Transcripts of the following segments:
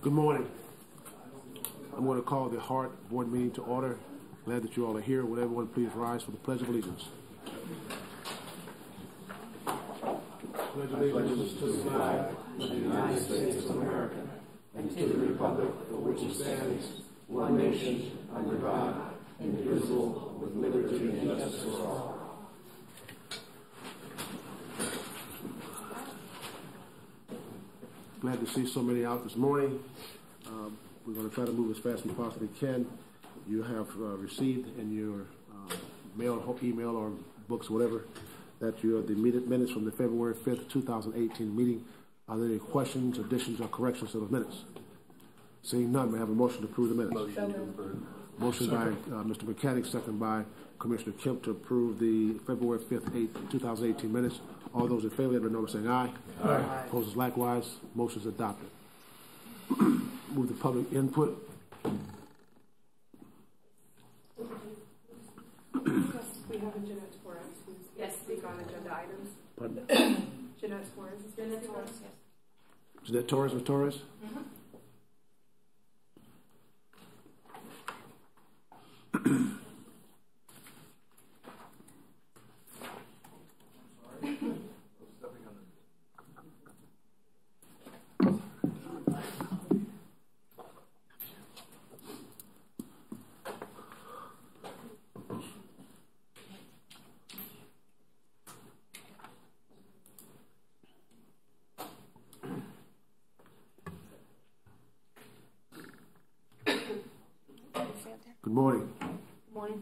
Good morning. I'm going to call the HART board meeting to order. Glad that you all are here. Would everyone please rise for the Pledge of Allegiance? Pledge allegiance to the flag of the United States of America and to the republic for which it stands, one nation, under God, indivisible, with liberty and justice for all. Glad to see so many out this morning. We're going to try to move as fast as we possibly can. You have received in your mail, email, or books, whatever, that you have the minutes from the February 5th, 2018 meeting. Are there any questions, additions, or corrections to those minutes? Seeing none, may I have a motion to approve the minutes? Motion to approve. Motion by Mr. Mechanic, second by Commissioner Kemp to approve the February 5th, 2018 minutes. All those in favor, let me know by saying aye. Aye. Opposed likewise. Motion is adopted. Move the public input. Yes, we have a Jeanette Torres who's speak on agenda items. Pardon? Jeanette Torres. Jeanette Torres, yes. Jeanette Torres, Ms. Torres? Good morning. Good morning.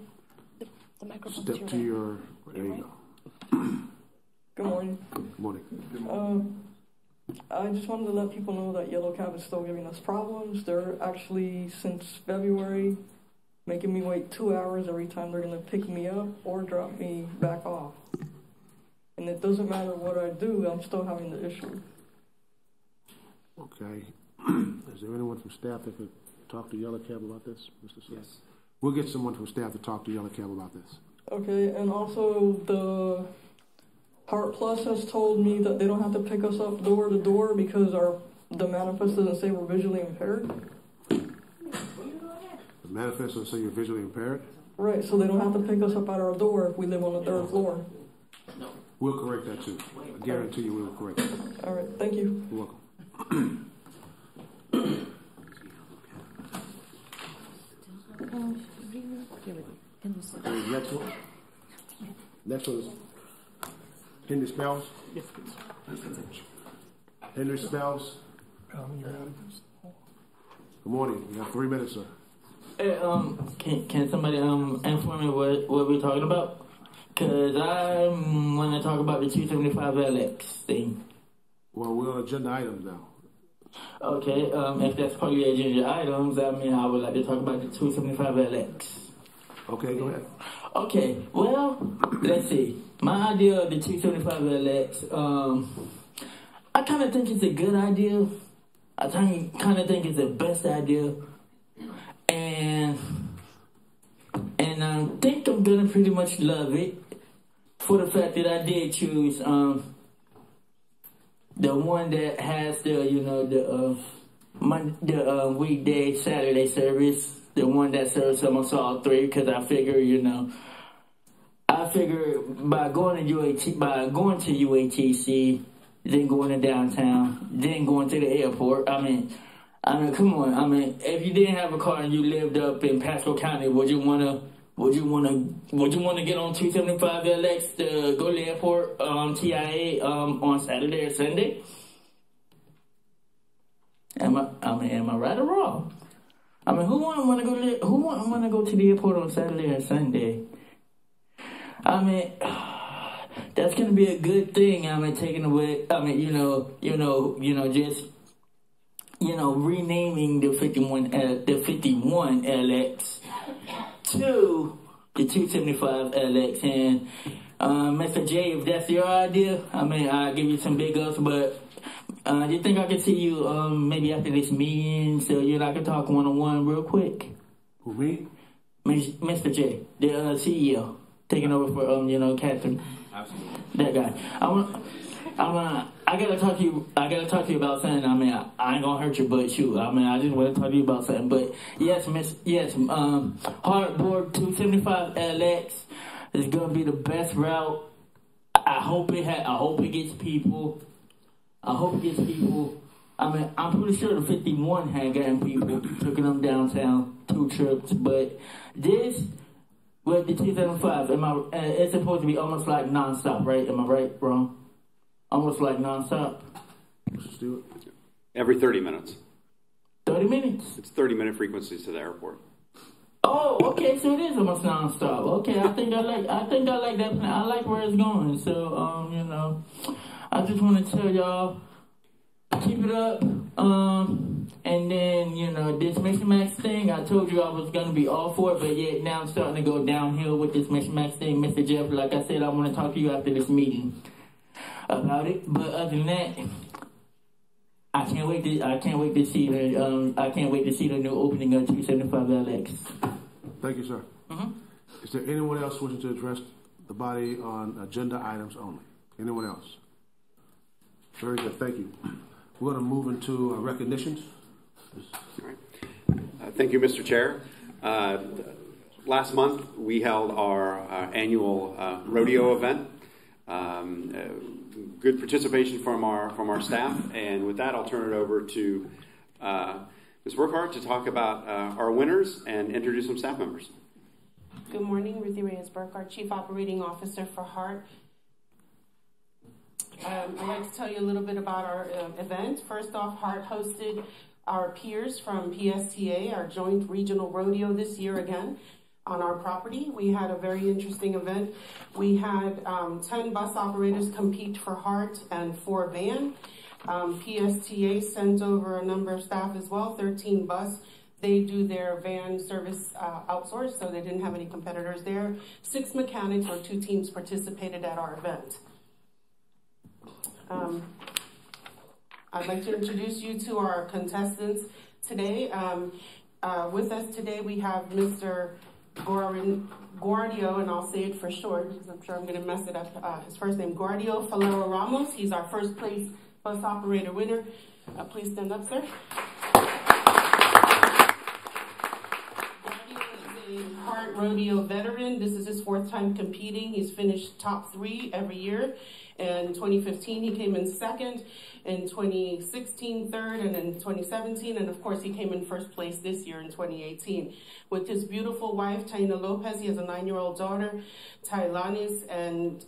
The microphone. Step to your, there you go. Good morning. Good morning. I just wanted to let people know that Yellow Cab is still giving us problems. They're actually, since February, making me wait 2 hours every time they're going to pick me up or drop me back off. And it doesn't matter what I do, I'm still having the issue. Okay. Is there anyone from staff that could talk to Yellow Cab about this, Mr. Smith? Yes. We'll get someone from staff to talk to Yellow Cab about this. Okay, and also the HART Plus has told me that they don't have to pick us up door to door because the manifest doesn't say we're visually impaired. The manifest doesn't say you're visually impaired? Right, so they don't have to pick us up at our door if we live on the 3rd floor. We'll correct that too. I guarantee you we will correct that. All right, thank you. You're welcome. Next one is Henry Spells. Yes, please. Henry Spells. Good morning. You have 3 minutes, sir. Hey, can somebody inform me what we're talking about? Cause I want to talk about the 275 LX thing. Well, we're on agenda items now. Okay, if that's part of your agenda items, I would like to talk about the 275 LX. Okay, go ahead. Okay, well, let's see. My idea of the 275 LX, I kind of think it's a good idea. I kind of think it's the best idea. And I think I'm going to pretty much love it for the fact that I did choose the one that has the weekday Saturday service, the one that serves almost all three, because I figure by going to UATC, then going to downtown, then going to the airport. I mean, come on. If you didn't have a car and you lived up in Pasco County, would you wanna get on 275 LX to go to the airport, TIA, on Saturday or Sunday? Am I right or wrong? Who wouldn't want to go to the airport on Saturday or Sunday? That's gonna be a good thing. Taking away. Renaming the 51 LX to the 275 LX. And Mr. J, if that's your idea, I'll give you some big ups. But do you think I can see you maybe after this meeting so you and I can talk one-on-one real quick? Who, me? Mr. J, the CEO, taking over for Catherine. Absolutely. That guy. I I gotta talk to you. I gotta talk to you about something. I mean, I ain't gonna hurt your butt, shoot. I mean, I just want to talk to you about something. But yes, HART Board 275 LX is gonna be the best route. I hope it gets people. I hope it gets people. I mean, I'm pretty sure the 51 had gotten people taking them downtown 2 trips, but this. With the 275, it's supposed to be almost like nonstop, right? Am I right, wrong? Almost like nonstop. Mr. Stewart? Every 30 minutes. 30 minutes? It's 30-minute frequencies to the airport. Oh, okay, so it is almost nonstop. Okay, I think I like that plan. I like where it's going. So, you know, I just want to tell y'all, keep it up. And then, you know, this Mission Max thing, I told you I was going to be all for it, but yet now I'm starting to go downhill with this Mission Max thing. Mr. Jeff, like I said, I want to talk to you after this meeting about it. But other than that, I can't wait to see the new opening of 275 LX. Thank you, sir. Is there anyone else wishing to address the body on agenda items only? Anyone else? Very good, thank you. We're going to move into recognitions. All right. Thank you, Mr. Chair. Last month, we held our annual rodeo event. Good participation from our staff. And with that, I'll turn it over to Ms. Burkhart to talk about our winners and introduce some staff members. Good morning, Ruthie Reyes Burkhart, Chief Operating Officer for HART. I'd like to tell you a little bit about our event. First off, HART hosted our peers from PSTA, our joint regional rodeo this year again on our property. We had a very interesting event. We had 10 bus operators compete for HART and 4 van. PSTA sent over a number of staff as well, 13 bus. They do their van service outsourced, so they didn't have any competitors there. 6 mechanics or 2 teams participated at our event. I'd like to introduce you to our contestants today. With us today we have Mr. Guardio, and I'll say it for short because I'm sure I'm going to mess it up. His first name, Guardio Falero Ramos. He's our first place bus operator winner. Please stand up, sir. Guardio is a HART rodeo veteran. This is his 4th time competing. He's finished top 3 every year. In 2015, he came in 2nd. In 2016, 3rd, and in 2017, and of course, he came in 1st place this year in 2018. With his beautiful wife, Taina Lopez, he has a 9-year-old daughter, Tailanis, and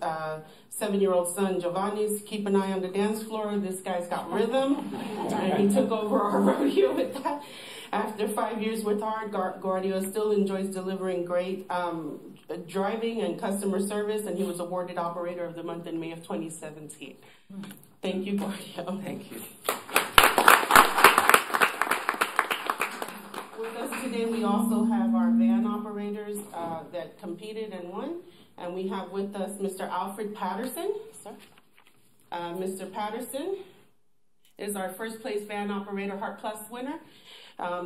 7-year-old son, Giovannis. Keep an eye on the dance floor. This guy's got rhythm, and he took over our rodeo with that. After 5 years with HART, Guardio still enjoys delivering great driving and customer service, and he was awarded Operator of the Month in May of 2017. Thank you, Guardio. Thank you. With us today, we also have our van operators that competed and won. And we have with us Mr. Alfred Patterson. Sir. Mr. Patterson is our first place van operator HART Plus winner.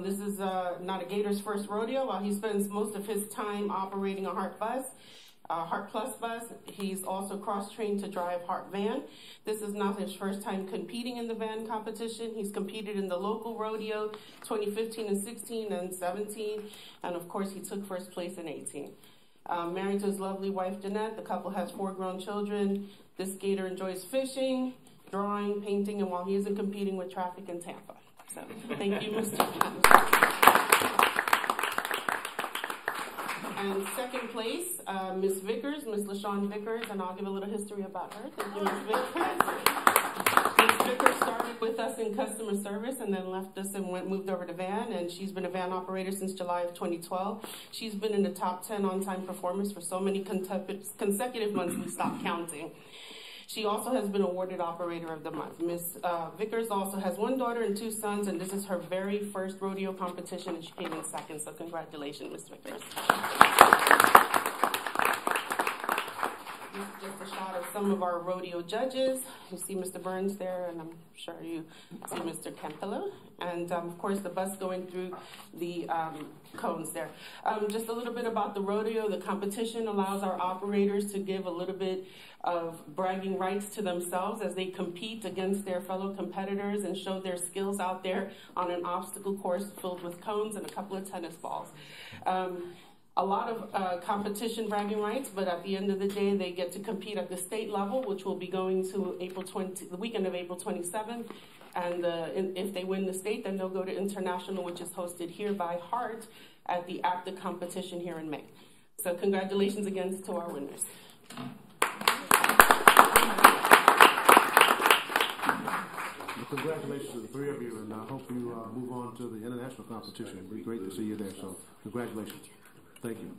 This is not a Gator's first rodeo. While he spends most of his time operating a HART bus, HART Plus bus, he's also cross-trained to drive HART van. This is not his first time competing in the van competition. He's competed in the local rodeo 2015 and 16 and 17, and of course he took first place in 18. Married to his lovely wife Jeanette, the couple has 4 grown children. This Gator enjoys fishing, drawing, painting, and while he isn't competing with traffic in Tampa. So thank you, Mr. Patterson. And 2nd place, Miss Vickers, Miss LaShawn Vickers, and I'll give a little history about her. Thank you, Miss Vickers. Miss Vickers started with us in customer service and then left us and moved over to van, and she's been a van operator since July of 2012. She's been in the top 10 on-time performers for so many consecutive months we stopped counting. She also has been awarded Operator of the Month. Miss Vickers also has 1 daughter and 2 sons, and this is her very first rodeo competition, and she came in 2nd, so congratulations, Miss Vickers. This is just a shot of some of our rodeo judges. You see Mr. Burns there, and I'm sure you see Mr. Campillo. And of course, the bus going through the cones there. Just a little bit about the rodeo. The competition allows our operators to give a little bit of bragging rights to themselves as they compete against their fellow competitors and show their skills out there on an obstacle course filled with cones and a couple of tennis balls. A lot of competition bragging rights, but at the end of the day, they get to compete at the state level, which will be going to the weekend of April 27th. And if they win the state, then they'll go to international, which is hosted here by HART at the ACTA competition here in May. So congratulations again to our winners. Well, congratulations to the three of you, and I hope you move on to the international competition. It'd be great to see you there, so congratulations. Thank you.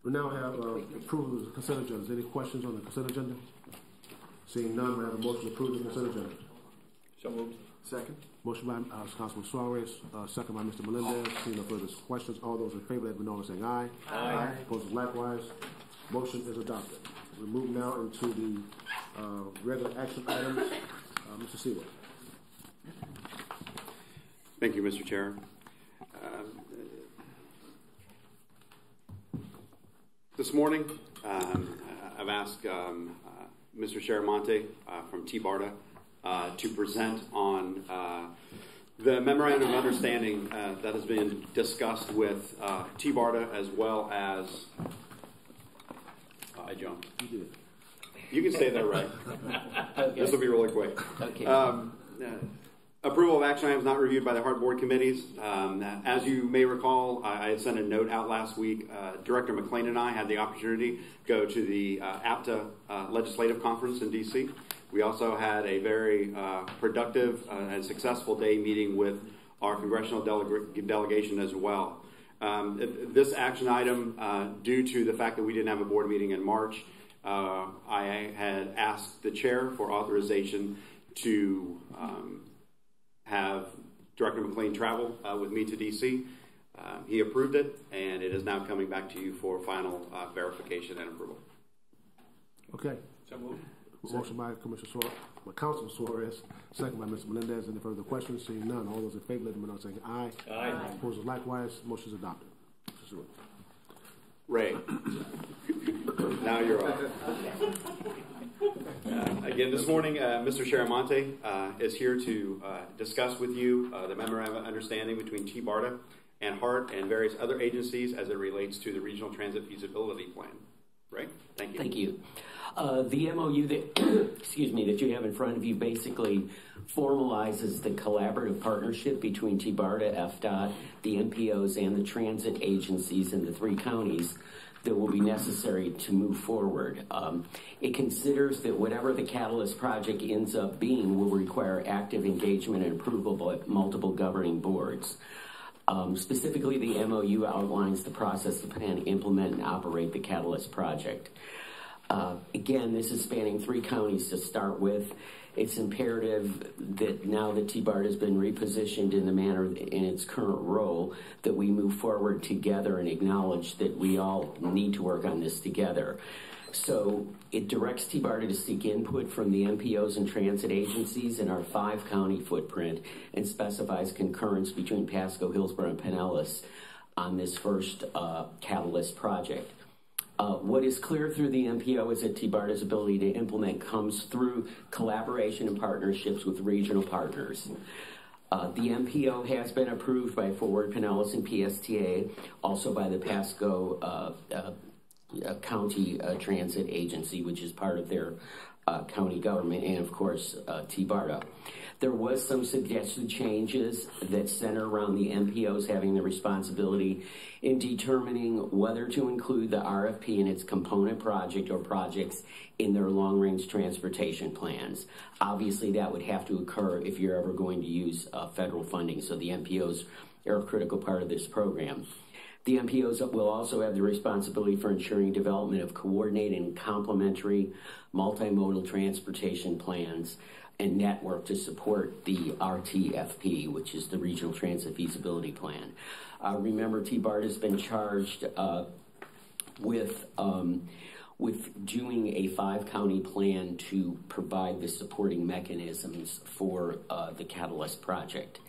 We now have approval of the consent agenda. Any questions on the consent agenda? Seeing none, we have a motion to approve the consent agenda. So moved. Second. Motion by Councilman Suarez, second by Mr. Melendez. Seeing no further questions, all those in favor, let me know by saying aye. Aye. Opposed, likewise. Motion is adopted. We move now into the regular action items. Mr. Seward. Thank you, Mr. Chair. This morning, I've asked Mr. Sharamonte from T-BARTA to present on the memorandum of understanding that has been discussed with T-BARTA as well as I jumped. You did. You can stay there, right? Okay. This will be really quick. Okay. Approval of action items not reviewed by the HART board committees. As you may recall, I had sent a note out last week. Director McLean and I had the opportunity to go to the APTA legislative conference in D.C. We also had a very productive and successful day meeting with our congressional delegation as well. This action item, due to the fact that we didn't have a board meeting in March, I had asked the chair for authorization to have Director McLean travel with me to D.C. He approved it, and it is now coming back to you for final verification and approval. Okay. So moved. Motion by Commissioner Suarez, Councilman Suarez, second by Mr. Melendez. Any further questions? Seeing none, all those in favor, let me know by saying aye. Aye. Opposed, likewise. Motion is adopted. Mr. Seward. Ray, now you're up. Again, this morning, Mr. Sharamonte is here to discuss with you the memorandum of understanding between T-BARTA and HART and various other agencies as it relates to the Regional Transit Feasibility Plan. Ray, thank you. Thank you. The MOU that, excuse me, that you have in front of you basically formalizes the collaborative partnership between T-BARTA, FDOT, the MPOs, and the transit agencies in the three counties that will be necessary to move forward. It considers that whatever the Catalyst project ends up being will require active engagement and approval by multiple governing boards. Specifically, the MOU outlines the process to plan, implement, and operate the Catalyst project. Again, this is spanning three counties to start with. It's imperative that now that T-BART has been repositioned in the manner in its current role, that we move forward together and acknowledge that we all need to work on this together. So it directs T-BARTA to seek input from the MPOs and transit agencies in our 5-county footprint and specifies concurrence between Pasco, Hillsborough, and Pinellas on this first Catalyst project. What is clear through the MPO is that T-BARTA's ability to implement comes through collaboration and partnerships with regional partners. The MPO has been approved by Forward, Pinellas, and PSTA, also by the Pasco County Transit Agency, which is part of their county government, and of course T-BARTA. There was some suggested changes that center around the MPOs having the responsibility in determining whether to include the RFP and its component project or projects in their long-range transportation plans. Obviously, that would have to occur if you're ever going to use federal funding, so the MPOs are a critical part of this program. The MPOs will also have the responsibility for ensuring development of coordinated and complementary multimodal transportation plans and network to support the RTFP, which is the Regional Transit Feasibility Plan. Remember, T-BART has been charged with with doing a 5-county plan to provide the supporting mechanisms for the Catalyst project.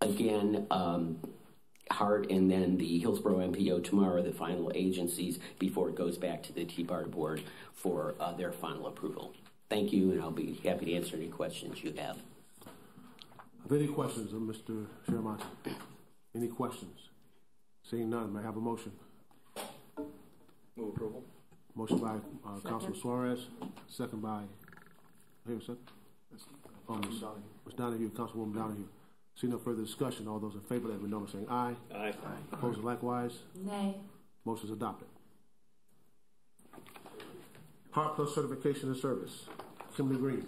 Again, HART and then the Hillsborough MPO tomorrow are the final agencies before it goes back to the TBARTA board for their final approval. Thank you, and I'll be happy to answer any questions you have. Are there any questions of Mr. Chairman? Any questions? Seeing none, may I have a motion? Move approval. Motion by Councilman Suarez, second by, here, second? Ms. Donahue, Councilwoman Donahue. See no further discussion. All those in favor, let me know by saying aye. Aye. Opposed likewise. Nay. Motion is adopted. HART Plus Certification and Service. Kimberly Green.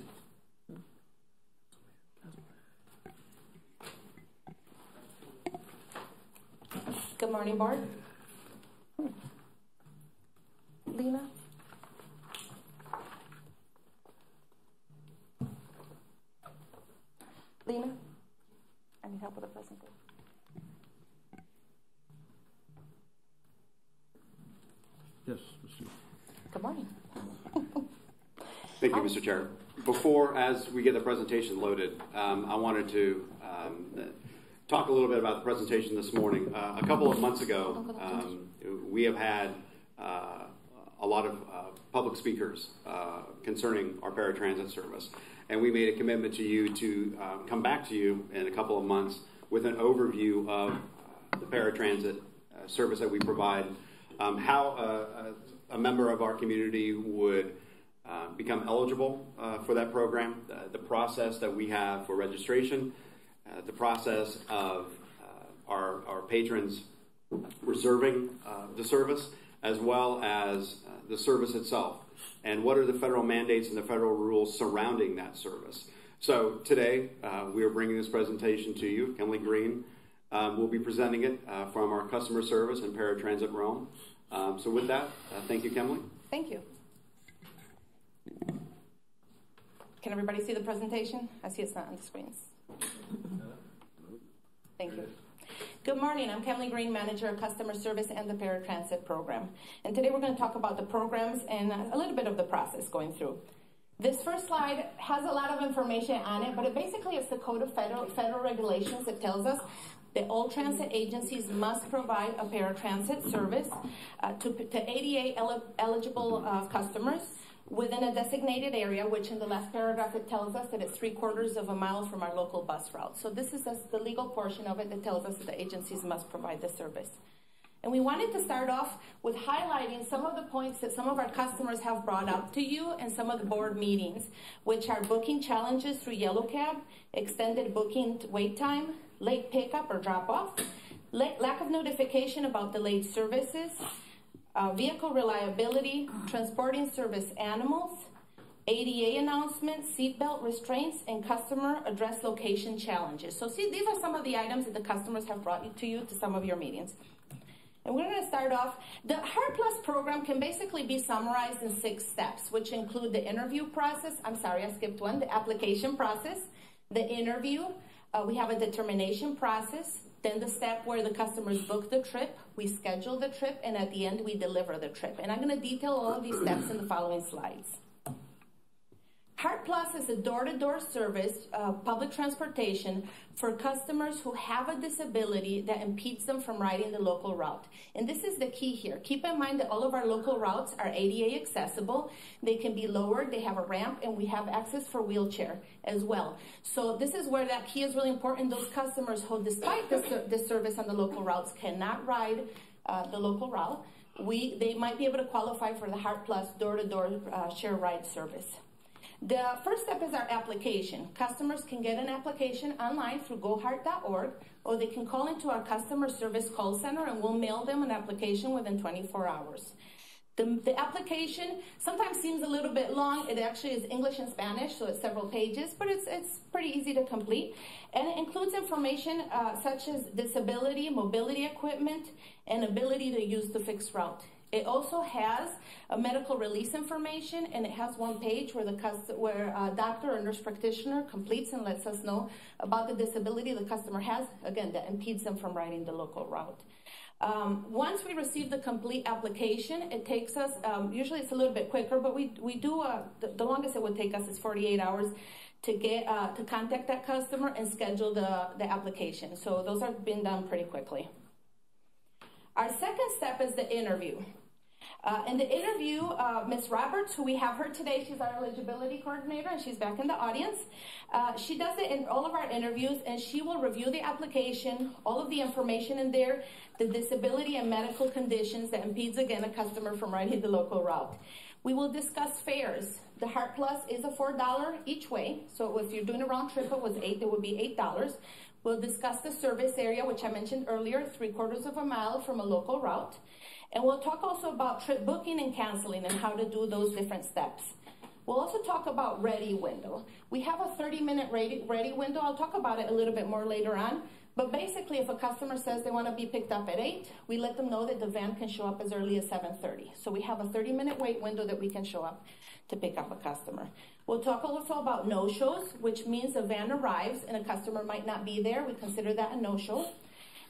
Good morning, Board. Lena? Lena? I need help with the presentation. Yes, Mr. Good morning. Thank you, Mr. Chair. Before, as we get the presentation loaded, I wanted to talk a little bit about the presentation this morning. A couple of months ago, we have had a lot of public speakers concerning our paratransit service. And we made a commitment to you to come back to you in a couple of months with an overview of the paratransit service that we provide, how a member of our community would become eligible for that program, the process that we have for registration, the process of our patrons reserving the service, as well as the service itself, and what are the federal mandates and the federal rules surrounding that service. So today, we are bringing this presentation to you. Kimberly Green will be presenting it from our customer service and paratransit realm. So with that, thank you, Kimberly. Thank you. Can everybody see the presentation? I see it's not on the screens. Thank you. Good morning. I'm Kimberly Green, Manager of Customer Service and the Paratransit Program. And today we're going to talk about the programs and a little bit of the process going through. This first slide has a lot of information on it, but it basically is the code of federal regulations that tells us that all transit agencies must provide a paratransit service to ADA eligible customers within a designated area, which in the last paragraph it tells us that it's 3/4 of a mile from our local bus route. So this is the legal portion of it that tells us that the agencies must provide the service. And we wanted to start off with highlighting some of the points that some of our customers have brought up to you in some of the board meetings, which are booking challenges through Yellow Cab, extended booking wait time, late pickup or drop off, lack of notification about delayed services, vehicle reliability, transporting service animals, ADA announcements, seatbelt restraints, and customer address location challenges. So see, these are some of the items that the customers have brought to you to some of your meetings. And we're going to start off. The HART Plus program can basically be summarized in 6 steps, which include the interview process. I'm sorry, I skipped one. The application process, the interview. We have a determination process. Then the step where the customers book the trip, we schedule the trip, and at the end we deliver the trip. And I'm going to detail all of these steps in the following slides. HART Plus is a door-to-door service, public transportation for customers who have a disability that impedes them from riding the local route. And this is the key here. Keep in mind that all of our local routes are ADA accessible. They can be lowered, they have a ramp, and we have access for wheelchair as well. So this is where that key is really important. Those customers who, despite the service on the local routes, cannot ride the local route, they might be able to qualify for the HART Plus door-to-door share ride service. The first step is our application. Customers can get an application online through gohart.org, or they can call into our customer service call center and we'll mail them an application within 24 hours. The application sometimes seems a little bit long. It actually is English and Spanish, so it's several pages, but it's pretty easy to complete. And it includes information such as disability, mobility equipment, and ability to use the fixed route. It also has a medical release information, and it has one page where a doctor or nurse practitioner completes and lets us know about the disability the customer has, again, that impedes them from riding the local route. Once we receive the complete application, it takes us, usually it's a little bit quicker, but we do, the longest it would take us is 48 hours to get, to contact that customer and schedule the application. So those are being done pretty quickly. Our second step is the interview. In the interview, Ms. Roberts, who we have her today, she's our eligibility coordinator, and she's back in the audience. She does it in all of our interviews, and she will review the application, all of the information in there, the disability and medical conditions that impedes, again, a customer from riding the local route. We will discuss fares. The HART Plus is a $4 each way, so if you're doing a round trip, it would be $8. We'll discuss the service area, which I mentioned earlier, 3/4 of a mile from a local route. And we'll talk also about trip booking and canceling and how to do those different steps. We'll also talk about ready window. We have a 30-minute ready window. I'll talk about it a little bit more later on. But basically, if a customer says they want to be picked up at 8, we let them know that the van can show up as early as 7:30. So we have a 30-minute wait window that we can show up to pick up a customer. We'll talk also about no-shows, which means a van arrives and a customer might not be there. We consider that a no-show.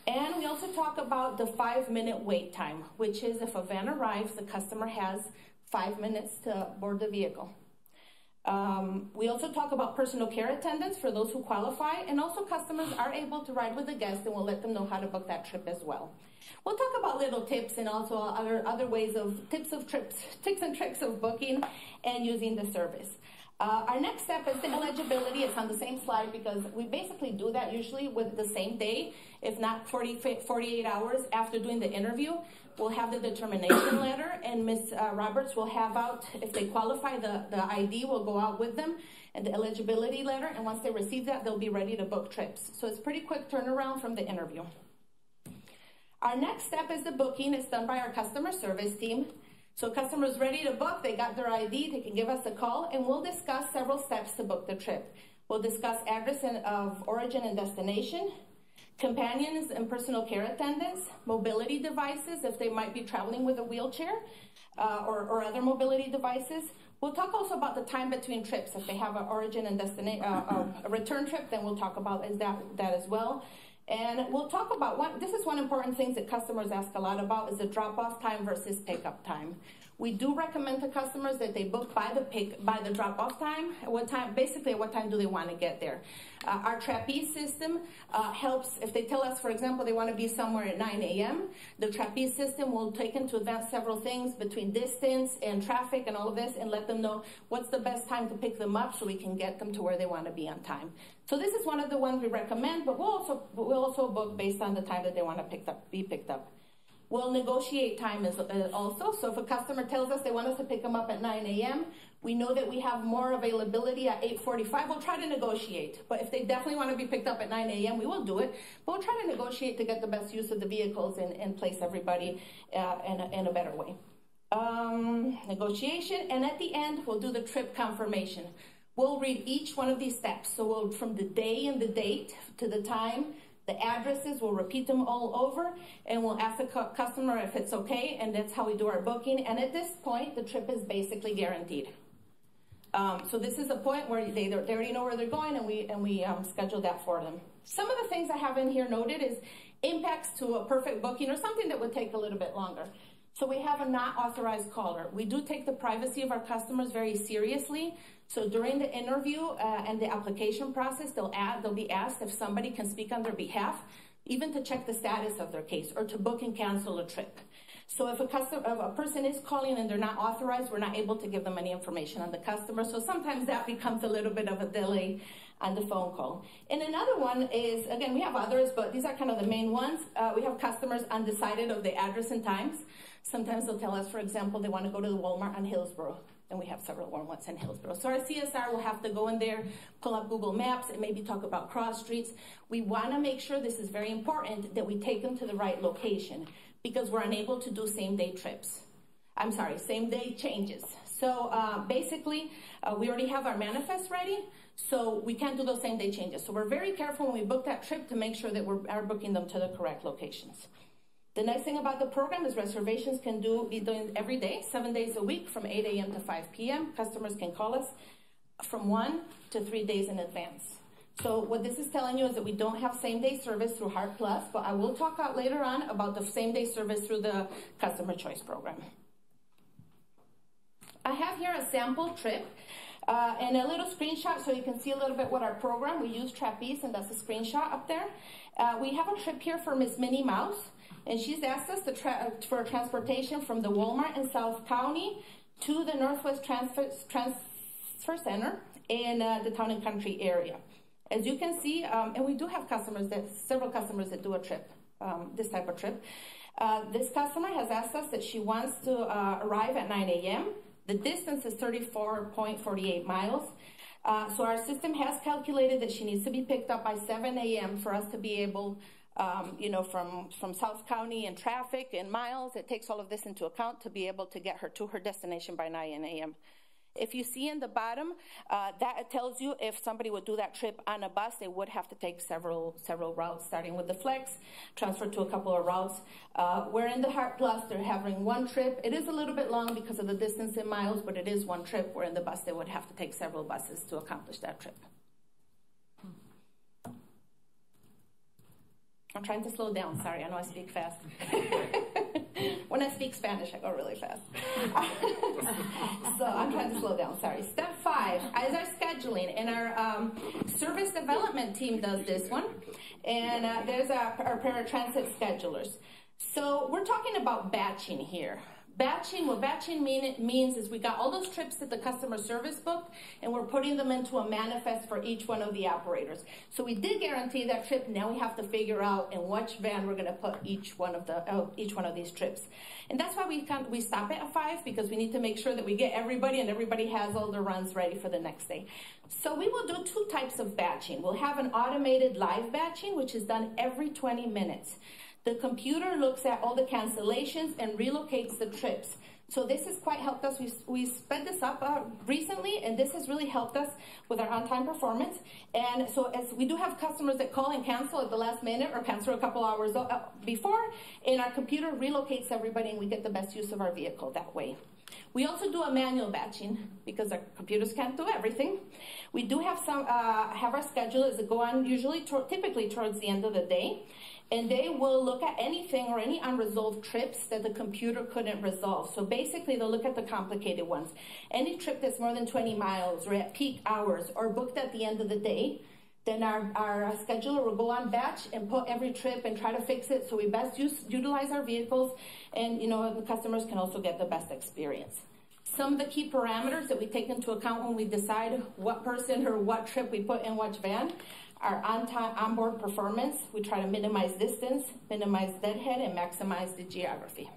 And we also talk about the 5-minute wait time, which is if a van arrives, the customer has 5 minutes to board the vehicle. We also talk about personal care attendants for those who qualify, and also customers are able to ride with the guest, and we'll let them know how to book that trip as well. We'll talk about little tips and also other ways of tips and tricks of booking and using the service. Our next step is the eligibility. It's on the same slide because we basically do that usually with the same day, if not 48 hours after doing the interview. We'll have the determination letter, and Ms. Roberts will have out, if they qualify, the ID will go out with them, and the eligibility letter, and once they receive that, they'll be ready to book trips. So it's pretty quick turnaround from the interview. Our next step is the booking. It's done by our customer service team. So customers ready to book, they got their ID, they can give us a call, and we'll discuss several steps to book the trip. We'll discuss address of origin and destination, companions and personal care attendants, mobility devices if they might be traveling with a wheelchair or other mobility devices. We'll talk also about the time between trips. If they have an origin and destination, a return trip, then we'll talk about that as well. And we'll talk about this is one important thing that customers ask a lot about is the drop-off time versus pickup time. We do recommend to customers that they book by the drop-off time. At what time do they want to get there? Our trapeze system helps if they tell us, for example, they want to be somewhere at 9 a.m. The trapeze system will take into account several things between distance and traffic and all of this, and let them know what's the best time to pick them up so we can get them to where they want to be on time. So this is one of the ones we recommend, but we'll also book based on the time that they want to be picked up. We'll negotiate time also. So if a customer tells us they want us to pick them up at 9 a.m., we know that we have more availability at 8:45. We'll try to negotiate. But if they definitely want to be picked up at 9 a.m., we will do it. But we'll try to negotiate to get the best use of the vehicles and place everybody in a better way. Negotiation. And at the end, we'll do the trip confirmation. We'll read each one of these steps. So from the day and the date to the time, the addresses, we'll repeat them all over, and we'll ask the customer if it's okay, and that's how we do our booking. And at this point, the trip is basically guaranteed. So this is the point where they already know where they're going, and we schedule that for them. Some of the things I have in here noted is impacts to a perfect booking or something that would take a little bit longer. So we have a not authorized caller. We do take the privacy of our customers very seriously. So during the interview and the application process, they'll be asked if somebody can speak on their behalf, even to check the status of their case or to book and cancel a trip. So if a person is calling and they're not authorized, we're not able to give them any information on the customer. So sometimes that becomes a little bit of a delay on the phone call. And another one is, again, we have others, but these are kind of the main ones. We have customers undecided of the address and times. Sometimes they'll tell us, for example, they want to go to the Walmart on Hillsborough. And we have several Walmarts in Hillsborough. So our CSR will have to go in there, pull up Google Maps, and maybe talk about cross streets. We want to make sure, this is very important, that we take them to the right location because we're unable to do same-day changes. So basically, we already have our manifest ready, so we can't do those same-day changes. So we're very careful when we book that trip to make sure that we are booking them to the correct locations. The nice thing about the program is reservations can be done every day, 7 days a week from 8 a.m. to 5 p.m. Customers can call us from 1 to 3 days in advance. So what this is telling you is that we don't have same-day service through HART Plus, but I will talk out later on about the same-day service through the Customer Choice Program. I have here a sample trip and a little screenshot so you can see a little bit what our program. We use Trapeze, and that's a screenshot up there. We have a trip here for Miss Minnie Mouse, and she's asked us for transportation from the Walmart in South County to the Northwest Transfer Center in the Town and Country area. As you can see, and we do have several customers that do a trip, this type of trip. This customer has asked us that she wants to arrive at 9 a.m. The distance is 34.48 miles. So our system has calculated that she needs to be picked up by 7 a.m. for us to be able, from South County and traffic and miles, it takes all of this into account to be able to get her to her destination by 9 a.m. If you see in the bottom, that tells you if somebody would do that trip on a bus, they would have to take several routes, starting with the Flex, transfer to a couple of routes. Where in the HART Plus, they're having one trip. It is a little bit long because of the distance in miles, but it is one trip, where in the bus, they would have to take several buses to accomplish that trip. I'm trying to slow down. Sorry, I know I speak fast. When I speak Spanish, I go really fast. So I'm trying to slow down, sorry. Step 5 is our scheduling, and our service development team does this one. And there's our paratransit schedulers. So we're talking about batching here. What batching means is we got all those trips that the customer service booked, and we're putting them into a manifest for each one of the operators. So we did guarantee that trip. Now we have to figure out in which van we're going to put each one of these trips. And that's why we stop it at 5, because we need to make sure that we get everybody and everybody has all their runs ready for the next day. So we will do 2 types of batching. We'll have an automated live batching, which is done every 20 minutes. The computer looks at all the cancellations and relocates the trips. So this has quite helped us. We sped this up recently, and this has really helped us with our on-time performance. And so as we do have customers that call and cancel at the last minute or cancel a couple hours before, and our computer relocates everybody, and we get the best use of our vehicle that way. We also do a manual batching because our computers can't do everything. We do have our schedulers that go on typically towards the end of the day, and they will look at anything or any unresolved trips that the computer couldn't resolve. So basically, they'll look at the complicated ones. Any trip that's more than 20 miles or at peak hours or booked at the end of the day, then our scheduler will go on batch and put every trip and try to fix it so we best utilize our vehicles, and the customers can also get the best experience. Some of the key parameters that we take into account when we decide what person or what trip we put in which van are onboard performance. We try to minimize distance, minimize deadhead, and maximize the geography.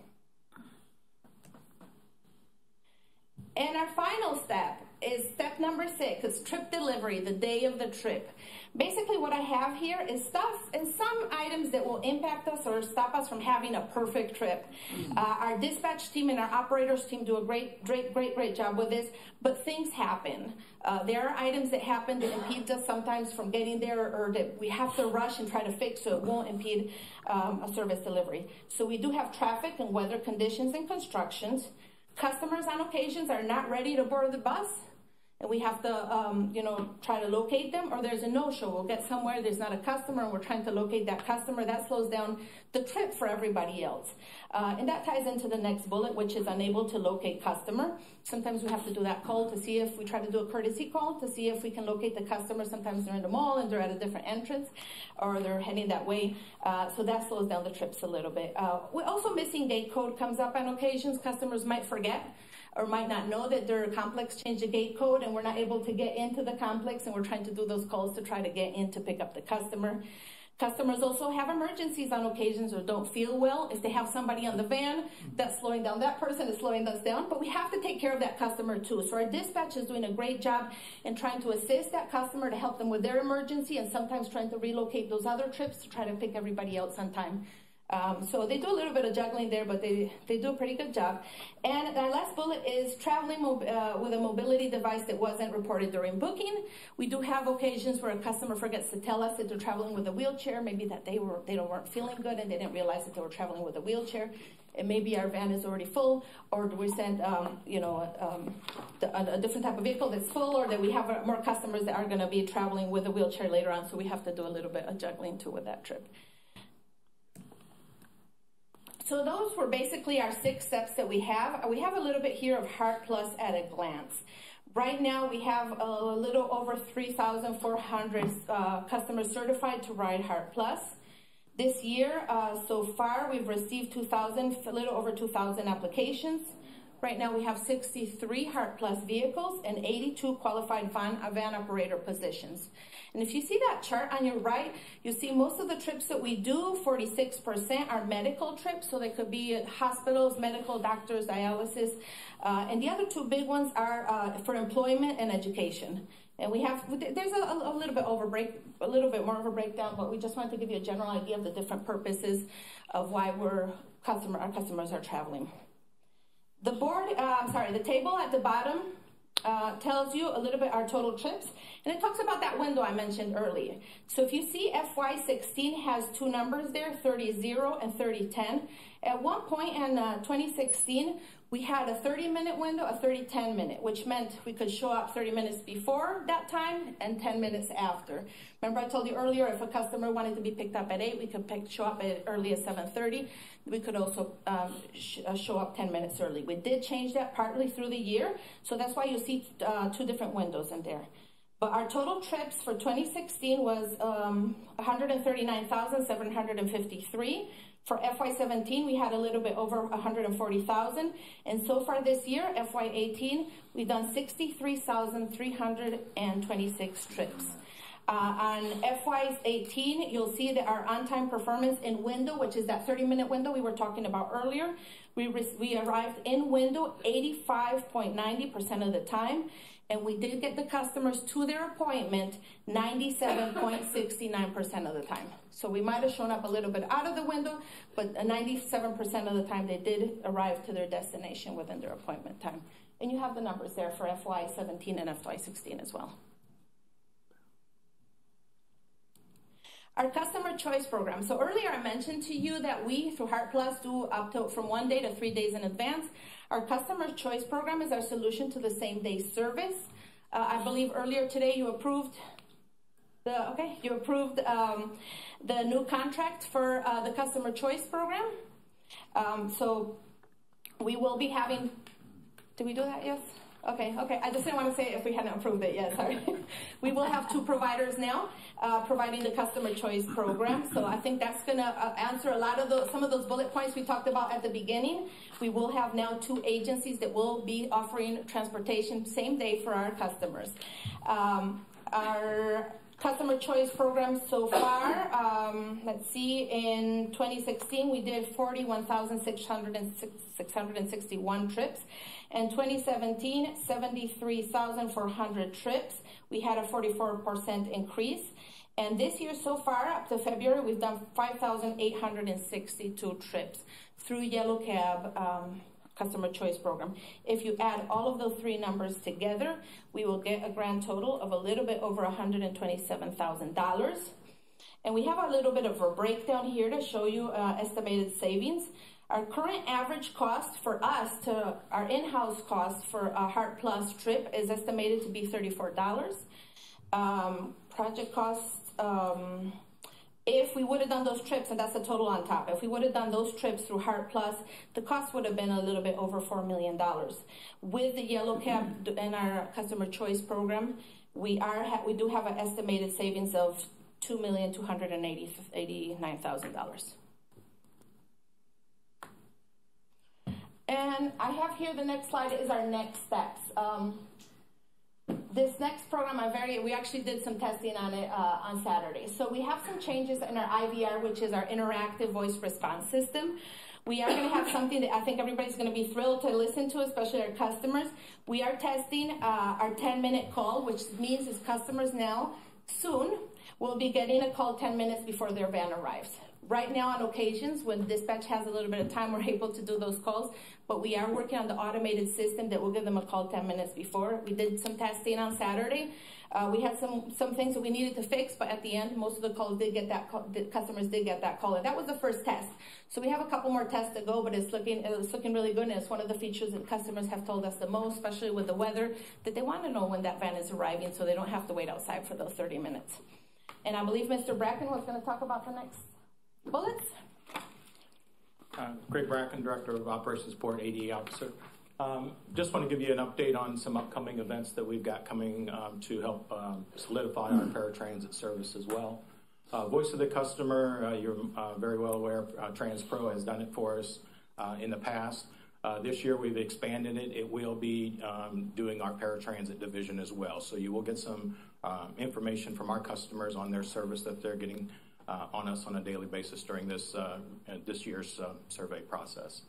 And our final step is step number 6. It's trip delivery, the day of the trip. Basically what I have here is stuff and some items that will impact us or stop us from having a perfect trip. Our dispatch team and our operators team do a great job with this, but things happen. There are items that happen that impede us sometimes from getting there, or that we have to rush and try to fix so it won't impede a service delivery. So we do have traffic and weather conditions and constructions. Customers on occasions are not ready to board the bus, and we have to, try to locate them, or there's a no-show. We'll get somewhere, there's not a customer, and we're trying to locate that customer. That slows down the trip for everybody else. And that ties into the next bullet, which is unable to locate customer. Sometimes we have to do that call to see if we try to do a courtesy call to see if we can locate the customer. Sometimes they're in the mall and they're at a different entrance, or they're heading that way. So that slows down the trips a little bit. We're also missing gate code comes up on occasions. Customers might forget or might not know that their complex changed the gate code, and we're not able to get into the complex, and we're trying to do those calls to try to get in to pick up the customer. Customers also have emergencies on occasions or don't feel well. If they have somebody on the van that's slowing down, that person is slowing us down, but we have to take care of that customer too. So our dispatch is doing a great job in trying to assist that customer to help them with their emergency, and sometimes trying to relocate those other trips to try to pick everybody else on time. So they do a little bit of juggling there, but they do a pretty good job. And our last bullet is traveling with a mobility device that wasn't reported during booking. We do have occasions where a customer forgets to tell us that they're traveling with a wheelchair, maybe that they weren't feeling good and they didn't realize that they were traveling with a wheelchair. and maybe our van is already full, or do we send, a different type of vehicle that's full, or that we have more customers that are going to be traveling with a wheelchair later on, so we have to do a little bit of juggling too with that trip. So those were basically our 6 steps that we have. We have a little bit here of HART Plus at a glance. Right now we have a little over 3,400 customers certified to ride HART Plus. This year, so far, we've received a little over 2,000 applications. Right now we have 63 HART Plus vehicles and 82 qualified van operator positions. And if you see that chart on your right, you see most of the trips that we do, 46% are medical trips. So they could be at hospitals, medical, doctors, dialysis. And the other 2 big ones are for employment and education. And there's a little bit more of a breakdown, but we just wanted to give you a general idea of the different purposes of why our customers are traveling. The table at the bottom tells you a little bit our total trips, and it talks about that window I mentioned earlier. So if you see FY16 has 2 numbers there, 30-0 and 30-10. At one point in 2016, we had a 30-minute window, a 30-10 minute, which meant we could show up 30 minutes before that time and 10 minutes after. Remember I told you earlier, if a customer wanted to be picked up at 8, we could show up as early as 7:30. We could also show up 10 minutes early. We did change that partly through the year, so that's why you see 2 different windows in there. But our total trips for 2016 was 139,753. For FY17, we had a little bit over 140,000. And so far this year, FY18, we've done 63,326 trips. On FY18, you'll see that our on-time performance in window, which is that 30-minute window we were talking about earlier, we arrived in window 85.90% of the time. And we did get the customers to their appointment 97.69% of the time. So we might have shown up a little bit out of the window, but 97% of the time they did arrive to their destination within their appointment time. And you have the numbers there for FY17 and FY16 as well. Our customer choice program. So earlier I mentioned to you that we, through HART Plus, do up to from 1 day to 3 days in advance. Our customer choice program is our solution to the same-day service. I believe earlier today you approved the new contract for the customer choice program. So we will be having. Did we do that? Yes. Okay. I just didn't want to say if we hadn't approved it yet. Sorry. We will have 2 providers now providing the customer choice program. So I think that's going to answer a lot of some of those bullet points we talked about at the beginning. We will have now 2 agencies that will be offering transportation same day for our customers. Our customer choice program so far, let's see, in 2016 we did 41,661 trips. In 2017, 73,400 trips. We had a 44% increase. And this year so far, up to February, we've done 5,862 trips through Yellow Cab Customer Choice Program. If you add all of those 3 numbers together, we will get a grand total of a little bit over $127,000. And we have a little bit of a breakdown here to show you estimated savings. Our current average cost for us our in-house cost for a HART Plus trip is estimated to be $34. Project costs, if we would have done those trips, and that's the total on top, if we would have done those trips through HART Plus, the cost would have been a little bit over $4 million. With the Yellow Cab and our customer choice program, we do have an estimated savings of $2,289,000. And I have here the next slide is our next steps. This next program, we actually did some testing on it on Saturday. So we have some changes in our IVR, which is our interactive voice response system. We are going to have something that I think everybody's going to be thrilled to listen to, especially our customers. We are testing our 10-minute call, which means as customers now, soon, will be getting a call 10 minutes before their van arrives. Right now, on occasions, when dispatch has a little bit of time, we're able to do those calls, but we are working on the automated system that will give them a call 10 minutes before. We did some testing on Saturday. We had some things that we needed to fix, but at the end, most of the calls did get that call, the customers did get that call, and that was the first test. So we have a couple more tests to go, but it's looking really good, and it's one of the features that customers have told us the most, especially with the weather, that they want to know when that van is arriving, so they don't have to wait outside for those 30 minutes. And I believe Mr. Bracken was going to talk about the next bullets. Greg Bracken, Director of Operations Support, ADA Officer. Just want to give you an update on some upcoming events that we've got coming to help solidify our paratransit service as well. Voice of the customer, you're very well aware, TransPro has done it for us in the past. This year we've expanded it. It will be doing our paratransit division as well. So you will get some information from our customers on their service that they're getting on us on a daily basis during this year's survey process.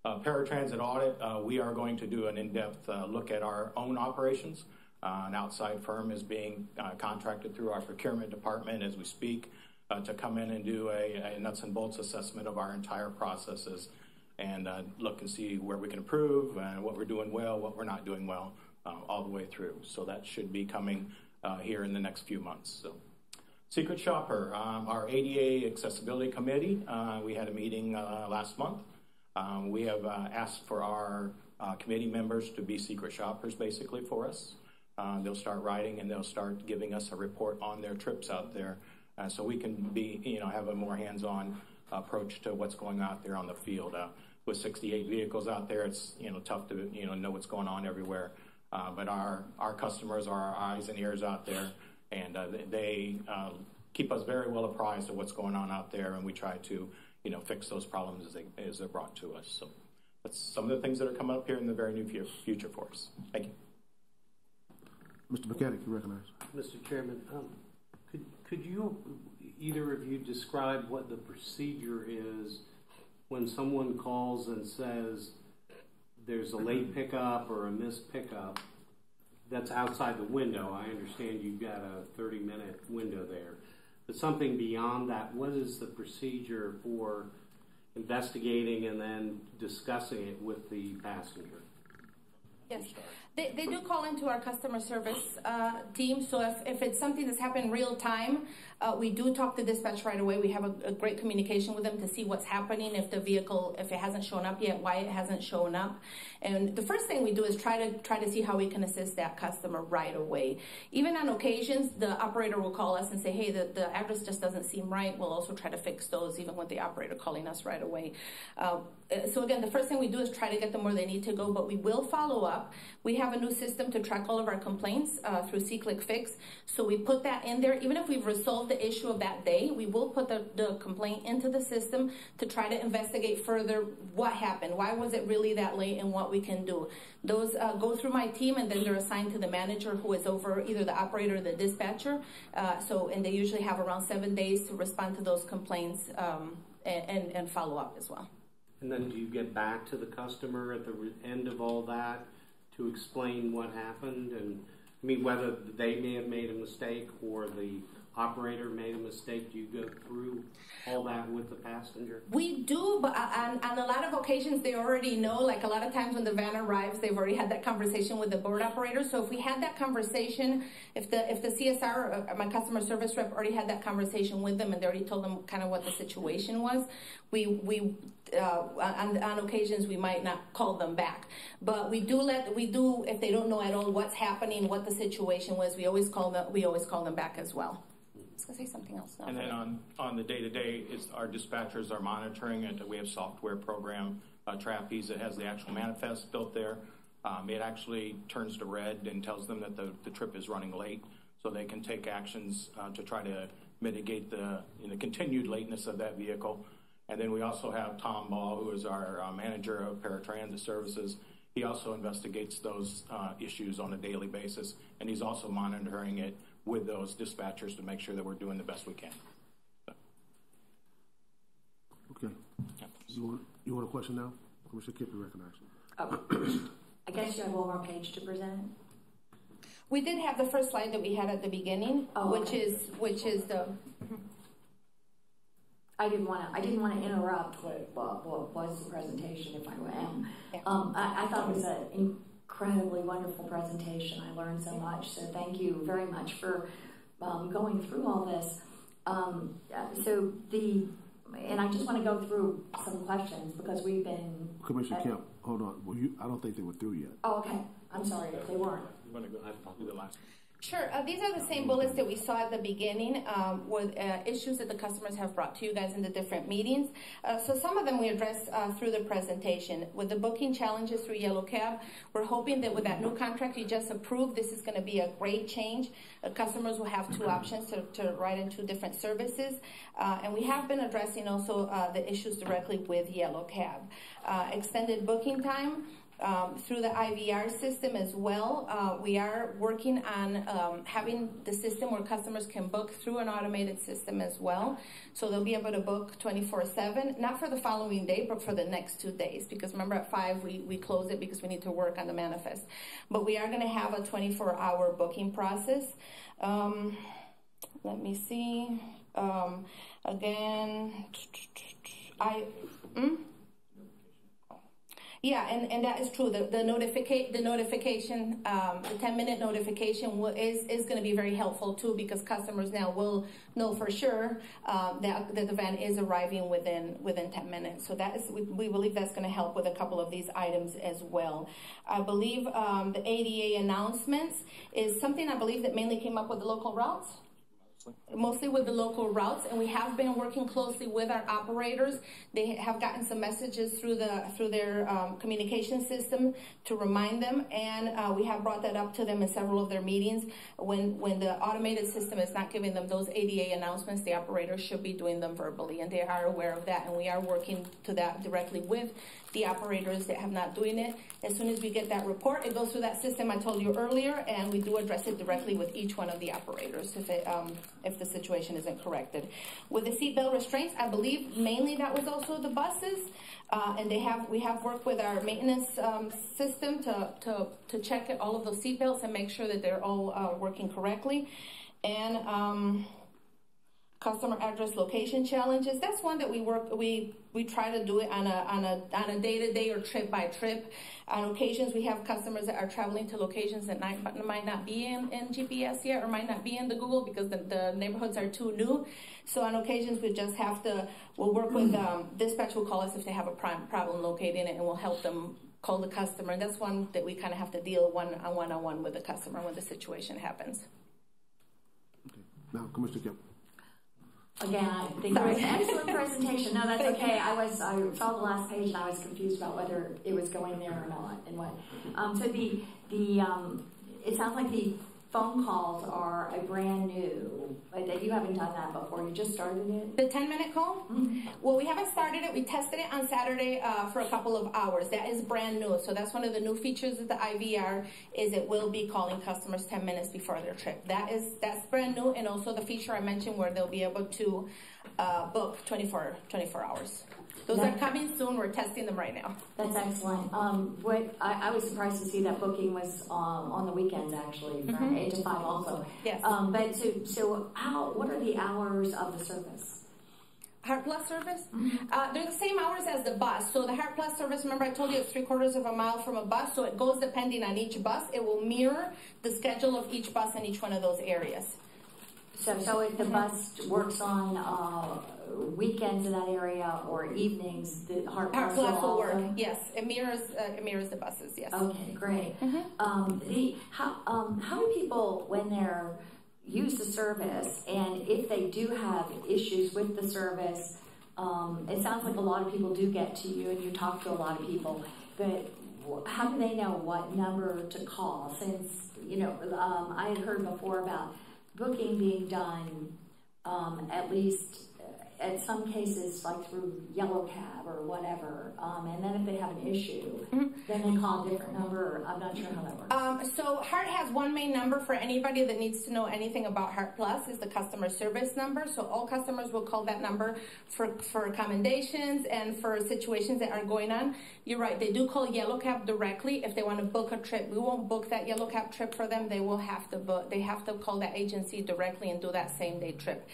Paratransit audit, we are going to do an in-depth look at our own operations. An outside firm is being contracted through our procurement department as we speak to come in and do a nuts and bolts assessment of our entire processes and look and see where we can improve and what we're doing well, what we're not doing well, all the way through. So that should be coming here in the next few months. So, Secret Shopper, our ADA Accessibility Committee, we had a meeting last month. We have asked for our committee members to be secret shoppers basically for us. They'll start writing and they'll start giving us a report on their trips out there so we can be, have a more hands-on approach to what's going out there on the field. With 68 vehicles out there, it's tough to know what's going on everywhere. But our customers are our eyes and ears out there, and they keep us very well apprised of what's going on out there, and we try to fix those problems as they're brought to us. So that's some of the things that are coming up here in the very near future for us. Thank you. Mr. Mechanic, you recognize. Mr. Chairman, could you, either of you, describe what the procedure is when someone calls and says there's a late pickup or a missed pickup that's outside the window? I understand you've got a 30-minute window there. But something beyond that, what is the procedure for investigating and then discussing it with the passenger? Yes. They do call into our customer service team, so if it's something that's happening real time, we do talk to dispatch right away. We have a great communication with them to see what's happening, if the vehicle, if it hasn't shown up yet, why it hasn't shown up. And the first thing we do is try to see how we can assist that customer right away. Even on occasions, the operator will call us and say, hey, the address just doesn't seem right. We'll also try to fix those, even with the operator calling us right away. So again, the first thing we do is try to get them where they need to go, but we will follow up. We have a new system to track all of our complaints through C-Click-Fix. So we put that in there. Even if we've resolved the issue of that day, we will put the complaint into the system to try to investigate further what happened. Why was it really that late and what we can do. Those go through my team, and then they're assigned to the manager who is over either the operator or the dispatcher. And they usually have around 7 days to respond to those complaints and follow up as well. And then do you get back to the customer at the end of all that to explain what happened? And I mean, whether they may have made a mistake or the operator made a mistake, do you go through all that with the passenger? We do, but on a lot of occasions they already know. Like a lot of times when the van arrives, they've already had that conversation with the board operator. So if we had that conversation, if the CSR, or my customer service rep, already had that conversation with them and they already told them kind of what the situation was, on occasions we might not call them back. But we do if they don't know at all what's happening, what the situation was, we always call them back as well. I was going to say something else now. And then on the day-to-day, our dispatchers are monitoring it. We have software program, Trapeze, that has the actual manifest built there. It actually turns to red and tells them that the trip is running late, so they can take actions to try to mitigate the continued lateness of that vehicle. And then we also have Tom Ball, who is our manager of paratransit services. He also investigates those issues on a daily basis, and he's also monitoring it with those dispatchers to make sure that we're doing the best we can. So. Okay. Yeah. You want a question now? Commissioner Kipp, you recognize. I guess you have one more page to present. We did have the first slide that we had at the beginning, which is the. I didn't want to interrupt what was the presentation, if I am. Yeah. I thought it was an incredibly wonderful presentation. I learned so much, so thank you very much for going through all this. And I just want to go through some questions because we've been... Commissioner Kemp, hold on. I don't think they were through yet. Oh, okay. I'm sorry if they weren't. You want to go ahead and do the last one? Sure. These are the same bullets that we saw at the beginning with issues that the customers have brought to you guys in the different meetings. So some of them we addressed through the presentation. With the booking challenges through Yellow Cab, we're hoping that with that new contract you just approved, this is going to be a great change. Customers will have two options to ride in two different services. And we have been addressing also the issues directly with Yellow Cab. Extended booking time. Through the IVR system as well. We are working on having the system where customers can book through an automated system as well. So they'll be able to book 24/7, not for the following day, but for the next 2 days. Because remember at 5, we close it because we need to work on the manifest. But we are going to have a 24-hour booking process. Let me see. Again, Yeah, and that is true. The notification, the 10-minute notification is going to be very helpful too, because customers now will know for sure that the van is arriving within 10 minutes. So that is, we believe that's going to help with a couple of these items as well. I believe the ADA announcements is something I believe that mainly came up with the local routes. Mostly with the local routes, and we have been working closely with our operators. They have gotten some messages through their communication system to remind them, and we have brought that up to them in several of their meetings. When the automated system is not giving them those ADA announcements, the operators should be doing them verbally, and they are aware of that, and we are working to that directly with the operators that have not doing it. As soon as we get that report, it goes through that system I told you earlier, and we do address it directly with each one of the operators if the situation isn't corrected. With the seatbelt restraints, I believe mainly that was also the buses, and we have worked with our maintenance system to check all of those seatbelts and make sure that they're all working correctly. And customer address location challenges. That's one that we try to do it on a day-to-day or trip-by-trip. On occasions, we have customers that are traveling to locations that might not be in GPS yet, or might not be in the Google because the neighborhoods are too new. So on occasions, we'll work with dispatch will call us if they have a problem locating it, and we'll help them call the customer. And that's one that we kind of have to deal one-on-one with the customer when the situation happens. Okay. Now, Commissioner Kemp. Again, I think it was an excellent presentation. No, that's okay. I saw the last page and I was confused about whether it was going there or not and what. So it sounds like the phone calls are a brand new, that you haven't done that before. You just started it? The 10-minute call? Mm-hmm. Well, we haven't started it. We tested it on Saturday for a couple of hours. That is brand new. So that's one of the new features of the IVR is it will be calling customers 10 minutes before their trip. That's brand new, and also the feature I mentioned where they'll be able to book 24 hours. Those are coming soon. We're testing them right now. That's excellent. I was surprised to see that booking was on the weekends, actually, from 8 to 5 also. Yes. But so what are the hours of the service? HART Plus service? They're the same hours as the bus. So the HART Plus service, remember I told you it's 3/4 of a mile from a bus, so it goes depending on each bus. It will mirror the schedule of each bus in each one of those areas. So if the bus works on weekends in that area or evenings, the HART Plus will work. Yes, it mirrors the buses. Yes. Okay, great. How do people, when they're use the service, and if they do have issues with the service, it sounds like a lot of people do get to you, and you talk to a lot of people. But how do they know what number to call? Since I had heard before about booking being done, at least at some cases, like through Yellow Cab or whatever, and then if they have an issue, then they call a different number. I'm not sure how that works. So HART has one main number for anybody that needs to know anything about HART Plus is the customer service number. So all customers will call that number for accommodations and for situations that are going on. You're right, they do call Yellow Cab directly if they want to book a trip. We won't book that Yellow Cab trip for them. They will have to book. They have to call that agency directly and do that same day trip.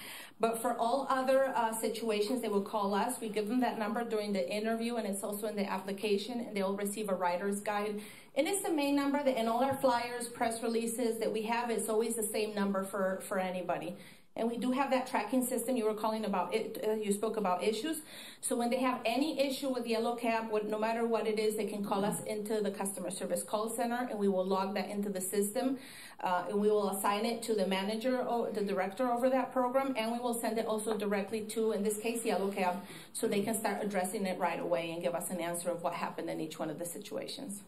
But for all other situations, they will call us. We give them that number during the interview, and it's also in the application, and they'll receive a writer's guide. And it's the main number that in all our flyers, press releases that we have, it's always the same number for anybody. And we do have that tracking system. You were calling about it, you spoke about issues. So when they have any issue with Yellow Cab, no matter what it is, they can call us into the customer service call center, and we will log that into the system. And we will assign it to the manager or the director over that program, and we will send it also directly to, in this case, Yellow Cab, so they can start addressing it right away and give us an answer of what happened in each one of the situations.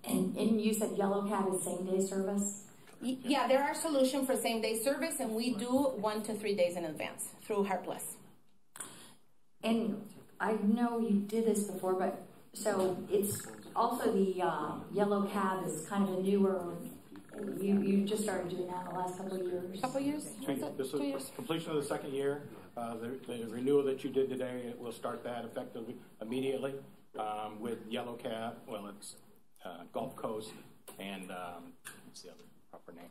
And you said Yellow Cab is same-day service? Yeah, there are solutions for same-day service, and we do 1 to 3 days in advance through HART Plus. And I know you did this before, but so it's also the Yellow Cab is kind of a newer. You just started doing that in the last couple of years. Couple of years? This is 2 years. Completion of the second year. The renewal that you did today, it will start that effectively immediately with Yellow Cab. Well, it's Gulf Coast and what's the other proper name?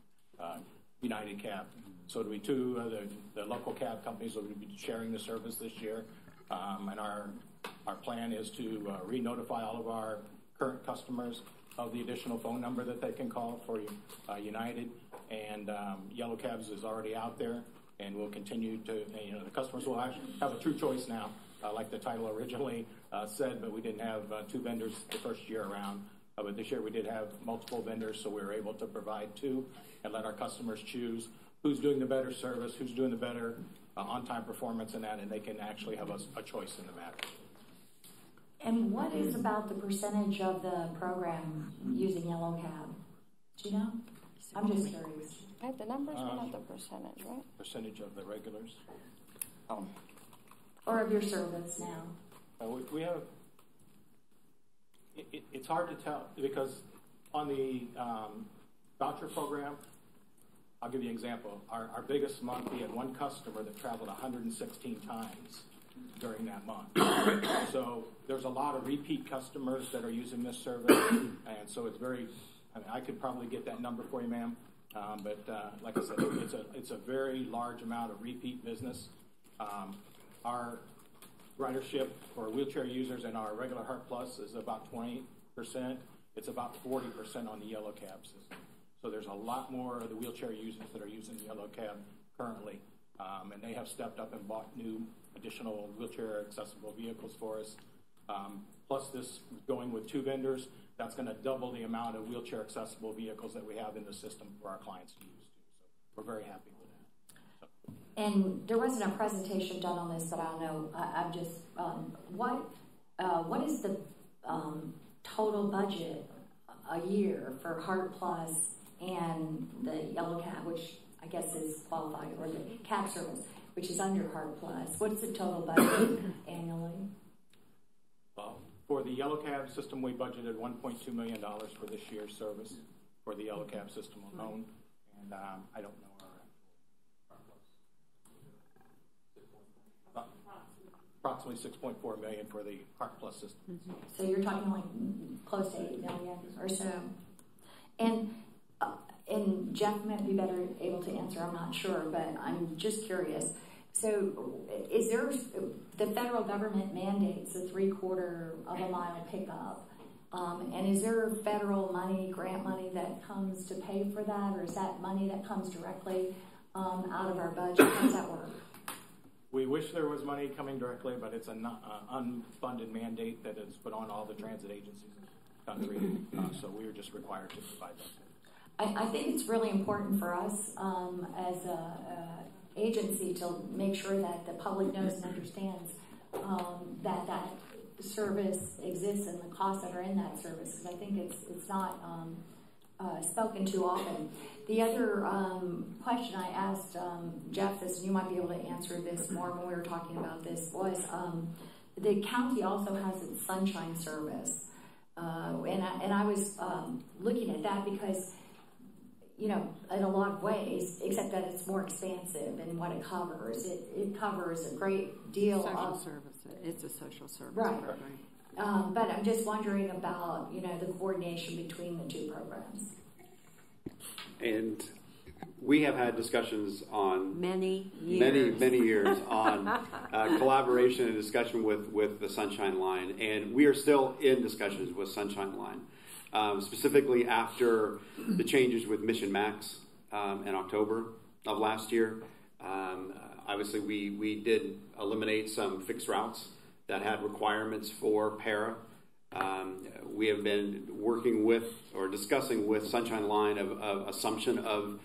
United Cab. So it'll be two the local cab companies will be sharing the service this year. And our plan is to re-notify all of our current customers of the additional phone number that they can call for United. And Yellow Cabs is already out there, and we'll continue to, the customers will actually have a true choice now, like the title originally said, but we didn't have 2 vendors the first year around. But this year we did have multiple vendors, so we were able to provide 2 and let our customers choose who's doing the better service, who's doing the better on-time performance in that, and they can actually have a choice in the matter. And what is about the percentage of the program using Yellow Cab? Do you know? I'm just curious. I have the numbers, but not the percentage, right? Percentage of the regulars. Oh. Or of your service now? We have. It's hard to tell because on the voucher program, I'll give you an example. Our biggest month, we had one customer that traveled 116 times during that month. So there's a lot of repeat customers that are using this service, and so it's very. I could probably get that number for you, ma'am. But like I said, it's a very large amount of repeat business. Our ridership for wheelchair users in our regular HART Plus is about 20%. It's about 40% on the Yellow Cab system. So there's a lot more of the wheelchair users that are using the Yellow Cab currently. And they have stepped up and bought new additional wheelchair accessible vehicles for us. Plus this going with 2 vendors, that's going to double the amount of wheelchair accessible vehicles that we have in the system for our clients to use too. So we're very happy with that. So. And there wasn't a presentation done on this, but I don't know. I'm just what is the total budget a year for HART Plus and the Yellow Cab, which I guess is qualified, or the cab service, which is under HART Plus? What's the total budget annually? For the Yellow Cab system, we budgeted $1.2 million for this year's service for the Yellow Cab system alone, and I don't know our approximately $6.4 million for the HART Plus system. Mm-hmm. So you're talking like close to $8 million or so. And Jeff might be better able to answer. I'm not sure, but I'm just curious. So is there, the federal government mandates a 3/4 of a mile pickup, and is there federal money, grant money that comes to pay for that, or is that money that comes directly out of our budget? How does that work? We wish there was money coming directly, but it's an unfunded mandate that is put on all the transit agencies in the country, so we are just required to provide that. I think it's really important for us as a agency to make sure that the public knows and understands that service exists and the costs that are in that service, because I think it's not spoken to often. The other question I asked Jeff, this, and you might be able to answer this more when we were talking about this, was the county also has its sunshine service, and I was looking at that because, in a lot of ways, except that it's more expansive in what it covers. It covers a great deal of service. It's a social service right. program. But I'm just wondering about the coordination between the 2 programs. And we have had discussions on Many years. many years on collaboration and discussion with the Sunshine Line, and we are still in discussions with Sunshine Line, specifically after the changes with Mission Max in October of last year. Obviously, we did eliminate some fixed routes that had requirements for para. We have been working with or discussing with Sunshine Line of assumption of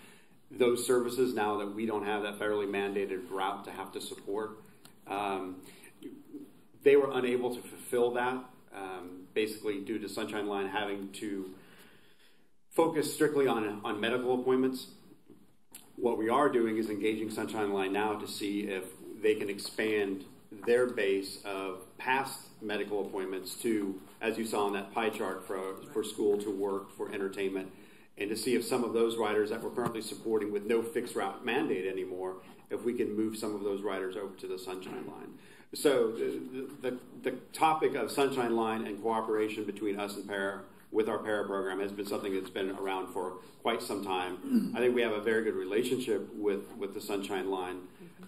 those services now that we don't have that federally mandated route to have to support. They were unable to fulfill that, basically due to Sunshine Line having to focus strictly on medical appointments. What we are doing is engaging Sunshine Line now to see if they can expand their base of past medical appointments to, as you saw on that pie chart, for school to work, for entertainment, and to see if some of those riders that we're currently supporting with no fixed route mandate anymore, if we can move some of those riders over to the Sunshine Line. So the topic of Sunshine Line and cooperation between us and Para with our Para program has been something that's been around for quite some time. I think we have a very good relationship with the Sunshine Line,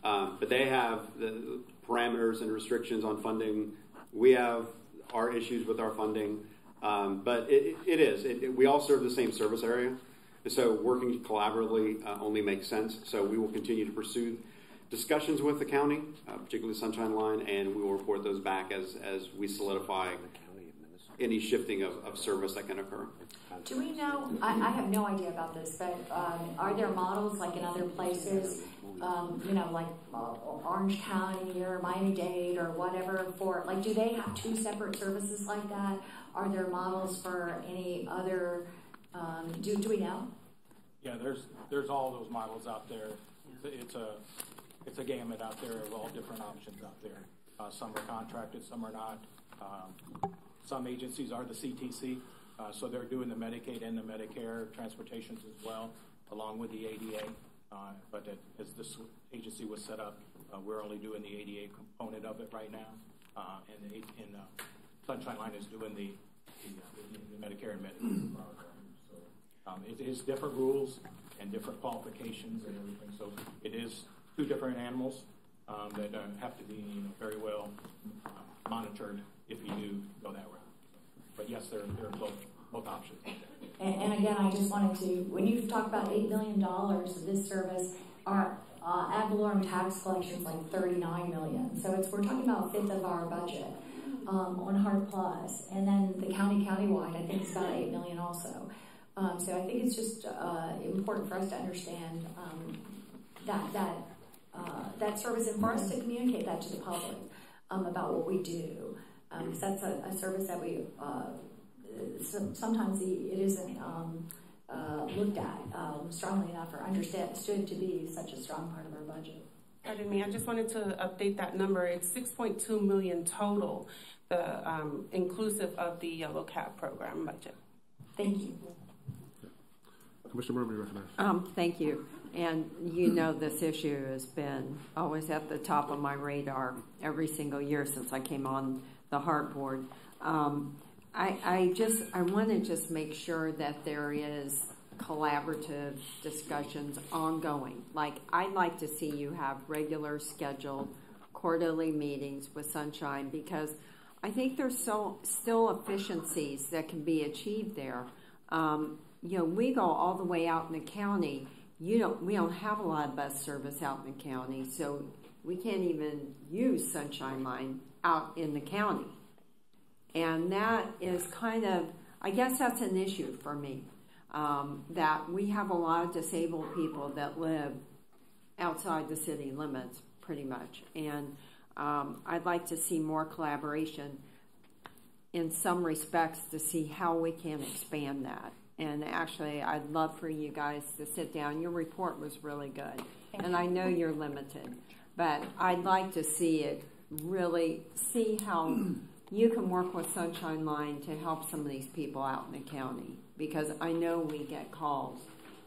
but they have the parameters and restrictions on funding. We have our issues with our funding, but we all serve the same service area, so working collaboratively only makes sense. So we will continue to pursue discussions with the county, particularly Sunshine Line, and we will report those back as we solidify any shifting of service that can occur. Do we know, I have no idea about this, but are there models like in other places, like Orange County or Miami-Dade or whatever for, like, do they have two separate services like that? Are there models for any other, do we know? Yeah, there's all those models out there. It's a gamut out there of all different options out there. Some are contracted, some are not. Some agencies are the CTC, so they're doing the Medicaid and the Medicare transportations as well, along with the ADA. But as this agency was set up, we're only doing the ADA component of it right now, and Sunshine Line is doing the Medicare and Medicaid program. So it is different rules and different qualifications and everything. So it is two different animals that have to be very well monitored if you do go that route. But yes, there are both options. And again, I just wanted to, when you talk about $8 million of this service, our ad valorem tax collection is like $39 million. So we're talking about a fifth of our budget on HART Plus. And then the countywide, I think it's about $8 million also. So I think it's just important for us to understand that service and for us to communicate that to the public about what we do. Because that's a service that we sometimes it isn't looked at strongly enough or understood to be such a strong part of our budget. Pardon me, I just wanted to update that number. It's $6.2 million total, inclusive of the Yellow Cab program budget. Thank you. Commissioner Murphy, recognized. Thank you. And you know this issue has been always at the top of my radar every single year since I came on the HART board. I want to just make sure that there is collaborative discussions ongoing. Like, I'd like to see you have regular scheduled quarterly meetings with Sunshine, because I think there's still efficiencies that can be achieved there. We go all the way out in the county. We don't have a lot of bus service out in the county, so we can't even use Sunshine Line out in the county. And that is kind of, I guess that's an issue for me, that we have a lot of disabled people that live outside the city limits pretty much. And I'd like to see more collaboration in some respects to see how we can expand that. And actually, I'd love for you guys to sit down. Your report was really good. And I know you're limited, but I'd like to see it really, see how you can work with Sunshine Line to help some of these people out in the county. Because I know we get calls,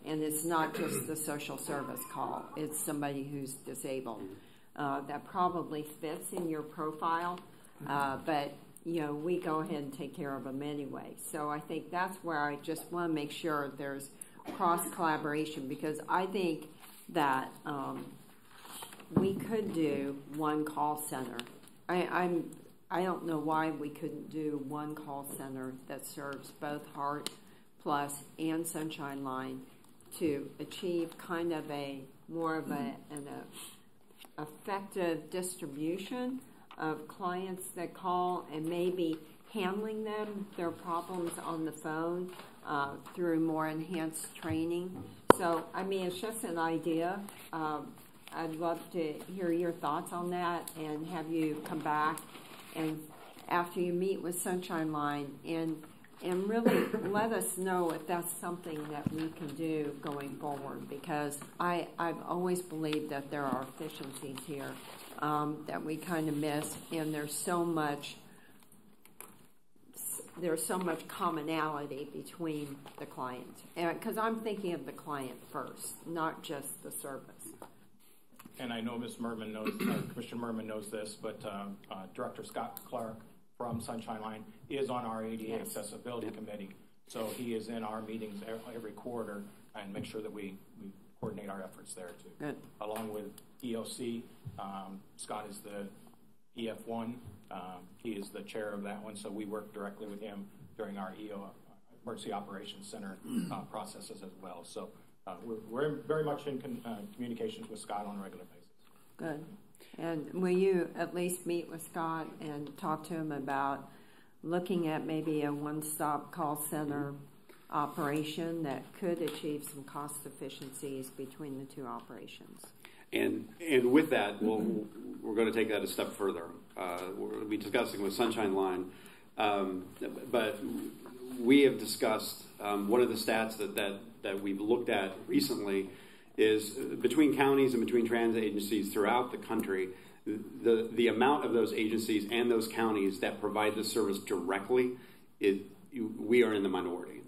and it's not just the social service call. It's somebody who's disabled. That probably fits in your profile, but we go ahead and take care of them anyway. So I think that's where I just want to make sure there's cross collaboration, because I think that we could do one call center. I don't know why we couldn't do one call center that serves both HART Plus and Sunshine Line to achieve kind of a more of an effective distribution of clients that call, and maybe handling their problems on the phone through more enhanced training. So, I mean, it's just an idea. I'd love to hear your thoughts on that and have you come back and after you meet with Sunshine Line and really let us know if that's something that we can do going forward, because I've always believed that there are efficiencies here that we kind of miss, and there's so much commonality between the clients. Because I'm thinking of the client first, not just the service. And I know Ms. Merman knows, Commissioner Merman knows this, but Director Scott Clark from Sunshine Line is on our ADA Accessibility Committee. So he is in our meetings every quarter and make sure that we coordinate our efforts there too. Good. Along with EOC, Scott is the EF1. He is the chair of that one, so we work directly with him during our Emergency Operations Center processes as well. So we're very much in communications with Scott on a regular basis. Good. And will you at least meet with Scott and talk to him about looking at maybe a one-stop call center operation that could achieve some cost efficiencies between the two operations? And with that, we're going to take that a step further. We're going to be discussing with Sunshine Line, but we have discussed one of the stats that we've looked at recently is between counties and between transit agencies throughout the country, the amount of those agencies and those counties that provide the service directly, we are in the minority.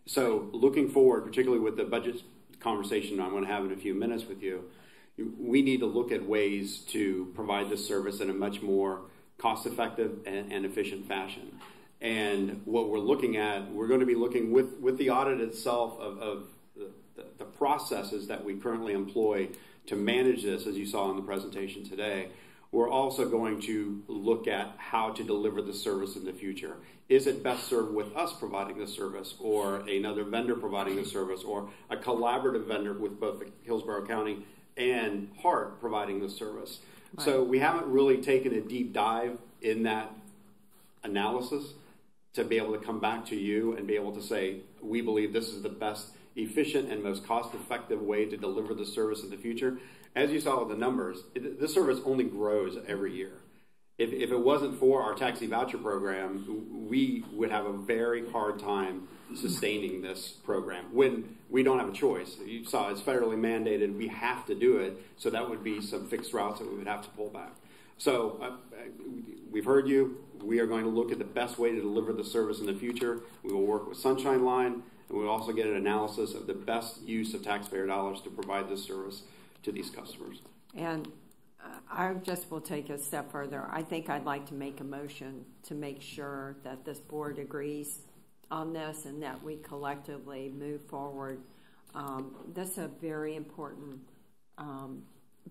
So looking forward, particularly with the budget conversation I'm going to have in a few minutes with you, we need to look at ways to provide this service in a much more cost-effective and efficient fashion. And what we're looking at, we're going to be looking with the audit itself of the processes that we currently employ to manage this, as you saw in the presentation today. We're also going to look at how to deliver the service in the future. Is it best served with us providing the service, or another vendor providing the service, or a collaborative vendor with both the Hillsborough County and HART providing the service? Right. So we haven't really taken a deep dive in that analysis to be able to come back to you and be able to say, we believe this is the best efficient and most cost-effective way to deliver the service in the future. As you saw with the numbers, this service only grows every year. If it wasn't for our taxi voucher program, we would have a very hard time sustaining this program when we don't have a choice. You saw it's federally mandated. We have to do it, so that would be some fixed routes that we would have to pull back. So we've heard you. We are going to look at the best way to deliver the service in the future. We will work with Sunshine Line, and we'll also get an analysis of the best use of taxpayer dollars to provide this service to these customers. And I just will take a step further. I think I'd like to make a motion to make sure that this board agrees on this and that we collectively move forward. This is a very important.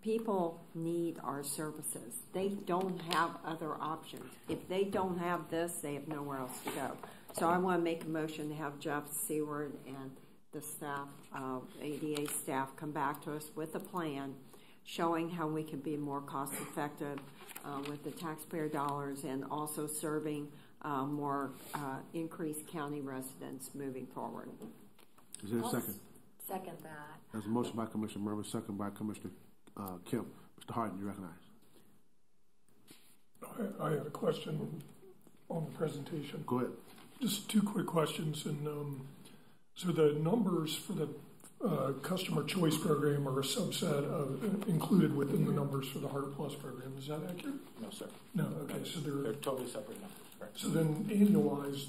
People need our services. They don't have other options. If they don't have this, they have nowhere else to go. So I want to make a motion to have Jeff Seward and the staff, ADA staff, come back to us with a plan showing how we can be more cost effective with the taxpayer dollars and also serving more increased county residents moving forward. Is there a second? Second that. There's a motion by Commissioner Murray, second by Commissioner Kemp. Mr. Harden, you recognize. I have a question on the presentation. Go ahead. Just two quick questions. And so the numbers for the customer choice program are a subset of included within the numbers for the HART Plus program. Is that accurate? No, sir. No. Okay. So they're totally separate numbers. Right. So then annualized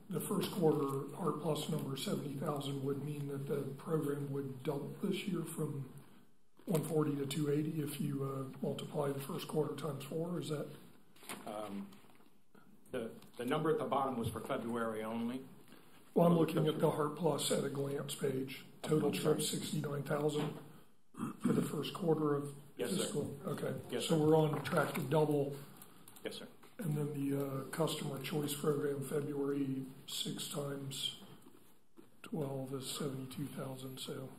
the first quarter HART Plus number 70,000 would mean that the program would double this year from 140 to 280 if you multiply the first quarter times 4. Is that? The number at the bottom was for February only. Well, I'm looking at the HART Plus at a glance page. Total trips 69,000 for the first quarter of fiscal. Okay. Yes, so sir. we're on track to double. Yes, sir. And then the customer choice program, February, 6 times 12 is 72,000. So,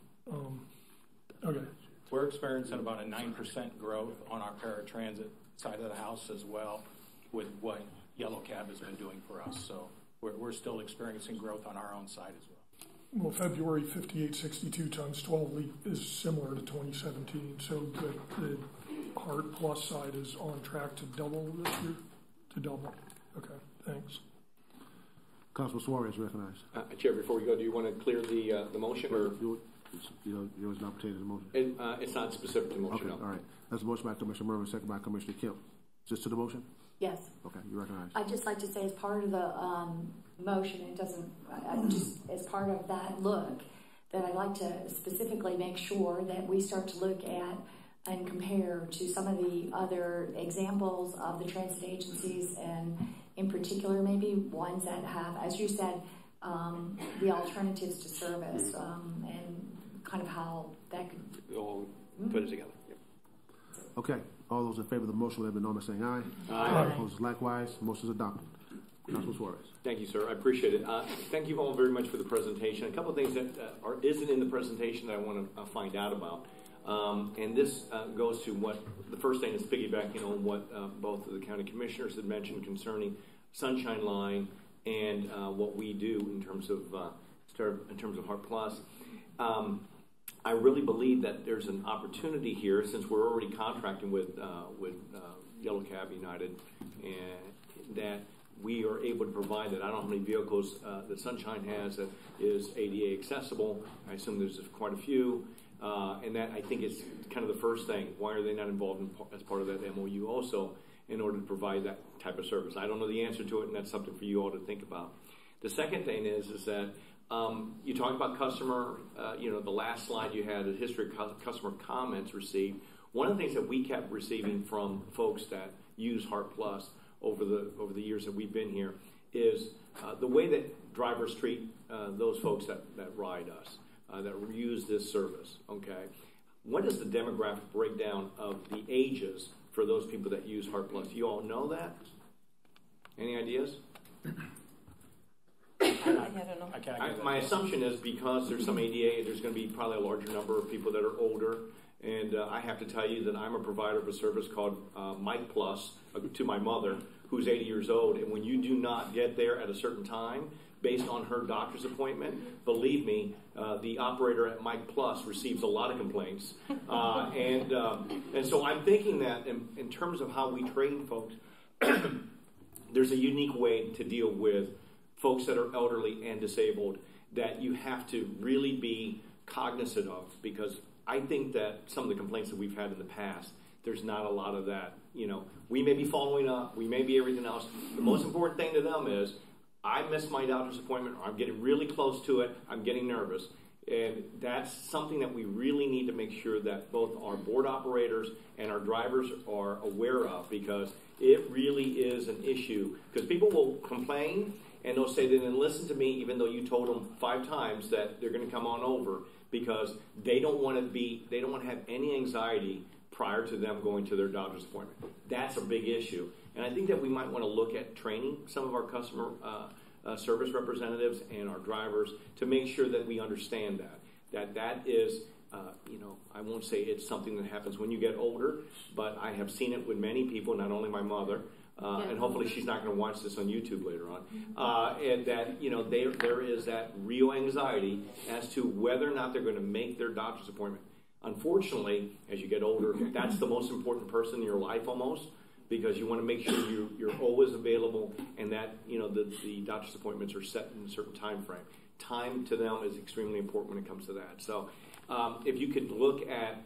okay. We're experiencing about a 9% growth on our paratransit side of the house as well with what Yellow Cab has been doing for us. So we're still experiencing growth on our own side as well. Well, February 5862 times 12 leap is similar to 2017. So the HART Plus side is on track to double this year. To double. Okay, thanks. Councilman Suarez recognized. Chair, before we go, do you want to clear the motion, or There was an opportunity to motion. it's not specific to the motion? Okay, all right. That's a motion by Commissioner Murphy, second by Commissioner Kemp. Is this to the motion? Yes. Okay, you recognize. I'd just like to say, as part of the motion, it doesn't, just as part of that look, that I'd like to specifically make sure that we start to look at and compare to some of the other examples of the transit agencies, and in particular, maybe ones that have, as you said, the alternatives to service, and kind of how that could all put it together. Yep. Okay. All those in favor of the motion, let me know by saying aye. Aye. Opposed, likewise. Motion is adopted. Councilman Suarez. Thank you, sir. I appreciate it. Thank you all very much for the presentation. A couple of things that isn't in the presentation that I want to find out about. And this goes to what the first thing is piggybacking on what both of the county commissioners had mentioned concerning Sunshine Line and what we do in terms of HART Plus. I really believe that there's an opportunity here, since we're already contracting with Yellow Cab United, and that we are able to provide that. I don't know how many vehicles that Sunshine has that is ADA accessible. I assume there's quite a few. And that, I think, is kind of the first thing. Why are they not involved as part of that MOU also in order to provide that type of service? I don't know the answer to it, and that's something for you all to think about. The second thing is that you talked about customer, the last slide you had, the history of customer comments received. One of the things that we kept receiving from folks that use HART Plus over the years that we've been here is the way that drivers treat those folks that ride us, that use this service, okay? What is the demographic breakdown of the ages for those people that use HART Plus? You all know that? Any ideas? I can't my assumption is because there's some ADA, there's going to be probably a larger number of people that are older. And I have to tell you that I'm a provider of a service called Mike Plus to my mother, who's 80 years old. And when you do not get there at a certain time, based on her doctor's appointment, believe me, the operator at Mike Plus receives a lot of complaints. And so I'm thinking that in terms of how we train folks, there's a unique way to deal with folks that are elderly and disabled that you have to really be cognizant of, because I think that some of the complaints that we've had in the past, there's not a lot of that. We may be following up, we may be everything else. The most important thing to them is, I missed my doctor's appointment, or I'm getting really close to it, I'm getting nervous. And that's something that we really need to make sure that both our board operators and our drivers are aware of, because it really is an issue. Because people will complain, and they'll say they didn't listen to me, even though you told them 5 times that they're going to come on over, because they don't want to have any anxiety prior to them going to their doctor's appointment. That's a big issue. And I think that we might want to look at training some of our customer service representatives and our drivers to make sure that we understand that is, I won't say it's something that happens when you get older, but I have seen it with many people, not only my mother, and hopefully she's not going to watch this on YouTube later on, and that, there is that real anxiety as to whether or not they're going to make their doctor's appointment. Unfortunately, as you get older, that's the most important person in your life almost, because you want to make sure you're always available, and that the doctor's appointments are set in a certain time frame. Time to them is extremely important when it comes to that. So if you could look at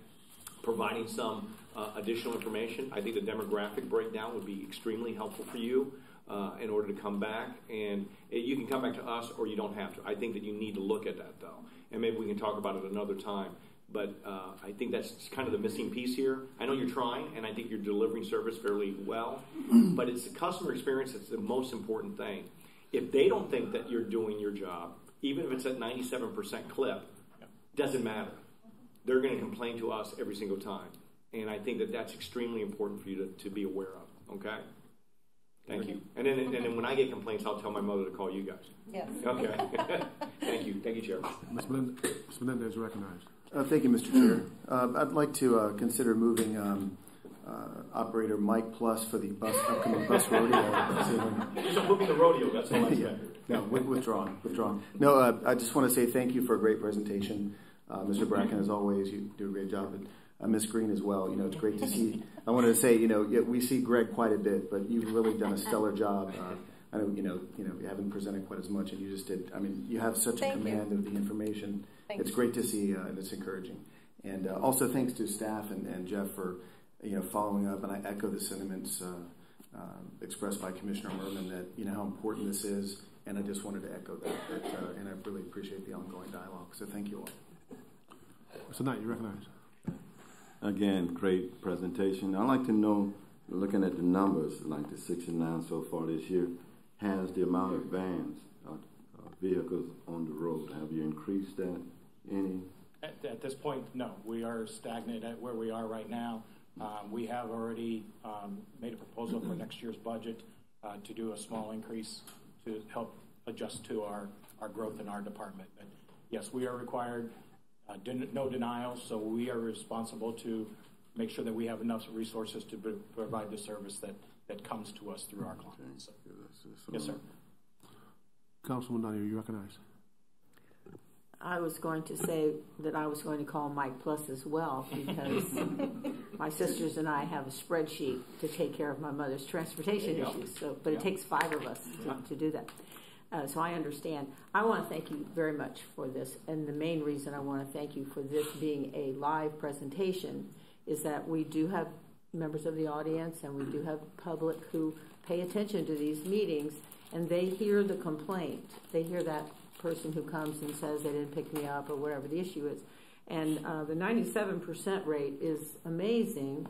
providing some additional information, I think the demographic breakdown would be extremely helpful for you in order to come back. And you can come back to us, or you don't have to. I think that you need to look at that, though. And maybe we can talk about it another time. But I think that's kind of the missing piece here. I know you're trying, and I think you're delivering service fairly well, but it's the customer experience that's the most important thing. If they don't think that you're doing your job, even if it's at 97% clip, doesn't matter. They're going to complain to us every single time. And I think that that's extremely important for you to be aware of, okay? Thank you. And then when I get complaints, I'll tell my mother to call you guys. Yes. Okay. Thank you. Thank you, Chair. Ms. Menendez is recognized. Thank you, Mr. Chair. I'd like to consider moving operator Mike Plus for the upcoming bus rodeo. You're moving the rodeo, that's all I'm saying. No, withdrawn. No, I just want to say thank you for a great presentation. Mr. Bracken, as always, you do a great job. And Ms. Green as well. You know, it's great to see. I wanted to say, you know, we see Greg quite a bit, but you've really done a stellar job. I know, you haven't presented quite as much, and you just did. I mean, you have such a command of the information. It's great to see, and it's encouraging. And also thanks to staff and Jeff for, following up. And I echo the sentiments expressed by Commissioner Merman that, how important this is. And I just wanted to echo that and I really appreciate the ongoing dialogue. So thank you all. Mr. Knight, you recognize. Again, great presentation. I'd like to know, looking at the numbers, like the 69 so far this year, has the amount of vans, vehicles on the road, have you increased that any? At this point, no. We are stagnant at where we are right now. We have already made a proposal for next year's budget to do a small increase to help adjust to our growth in our department. But yes, we are required, no denials, so we are responsible to make sure that we have enough resources to provide the service that comes to us through our clients. So, yes, sir. Councilman Donohue, you recognize. I was going to say that I was going to call Mike Plus as well because my sisters and I have a spreadsheet to take care of my mother's transportation issues. So, but it takes 5 of us to do that. So I understand. I want to thank you very much for this. And the main reason I want to thank you for this being a live presentation is that we do have members of the audience and we do have public who pay attention to these meetings and they hear the complaint. They hear that person who comes and says they didn't pick me up or whatever the issue is. And the 97% rate is amazing,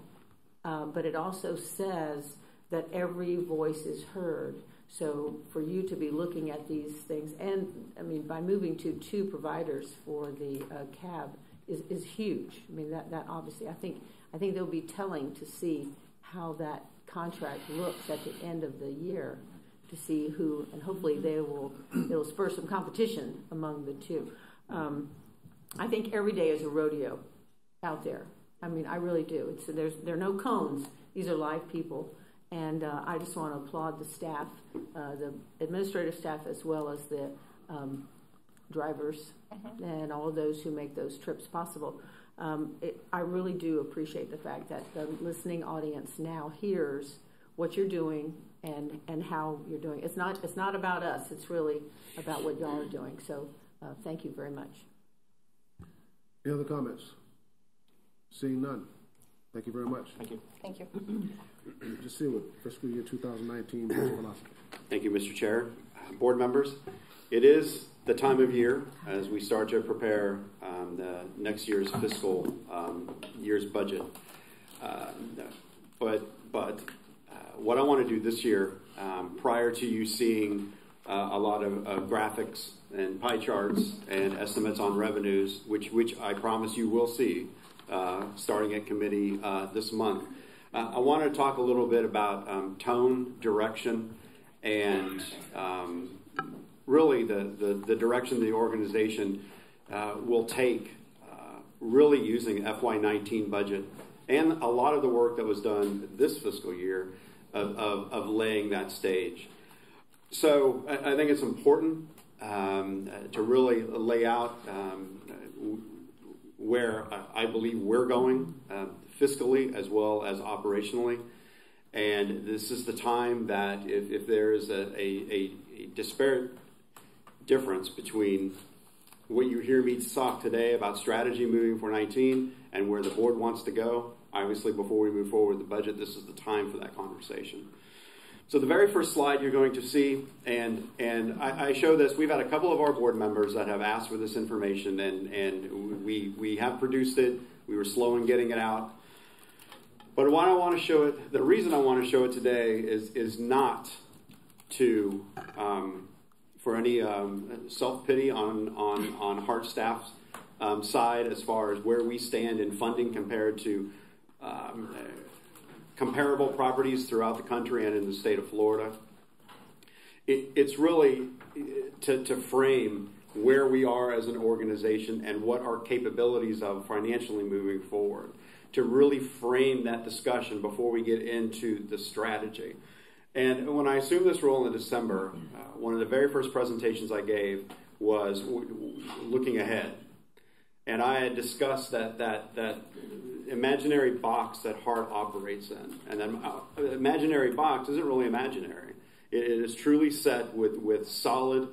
but it also says that every voice is heard. So for you to be looking at these things, and I mean, by moving to 2 providers for the cab is huge. I mean, that obviously, I think they'll be telling to see how that contract looks at the end of the year to see who, and hopefully it'll spur some competition among the 2. I think every day is a rodeo out there. I mean, I really do. There are no cones. These are live people. And I just want to applaud the staff, the administrative staff, as well as the drivers and all of those who make those trips possible. I really do appreciate the fact that the listening audience now hears what you're doing and how you're doing. It's not about us. It's really about what y'all are doing. So thank you very much. Any other comments? Seeing none. Thank you very much. Thank you. Thank you. Just see what fiscal year 2019 philosophy. Thank you, Mr. Chair. Board members, it is the time of year as we start to prepare the next year's fiscal year's budget. But what I want to do this year, prior to you seeing a lot of graphics and pie charts and estimates on revenues, which I promise you will see starting at committee this month, I want to talk a little bit about tone, direction, and really the direction the organization will take, really using FY19 budget and a lot of the work that was done this fiscal year of laying that stage. So I think it's important to really lay out where I believe we're going fiscally as well as operationally. And this is the time that if there is a disparate difference between what you hear me talk today about strategy moving for 19 and where the board wants to go, obviously before we move forward with the budget, this is the time for that conversation. So the very first slide you're going to see, and I show this, we've had a couple of our board members that have asked for this information, and we have produced it. We were slow in getting it out. But why I want to show it, the reason I want to show it today is not to for any self-pity on HART staff's side as far as where we stand in funding compared to comparable properties throughout the country and in the state of Florida. It's really to frame where we are as an organization and what our capabilities of financially moving forward, to really frame that discussion before we get into the strategy. And when I assumed this role in December, one of the very first presentations I gave was looking ahead. And I had discussed that imaginary box that HART operates in. And that imaginary box isn't really imaginary. It is truly set with solid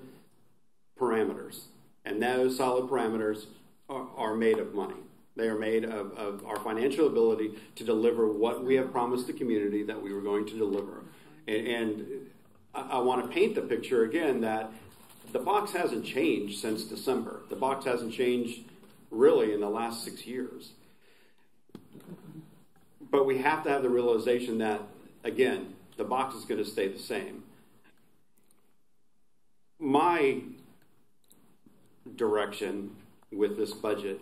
parameters. And those solid parameters are made of money. They are made of our financial ability to deliver what we have promised the community that we were going to deliver. And I want to paint the picture again that the box hasn't changed since December. The box hasn't changed really in the last 6 years. But we have to have the realization that, again, the box is going to stay the same. My direction with this budget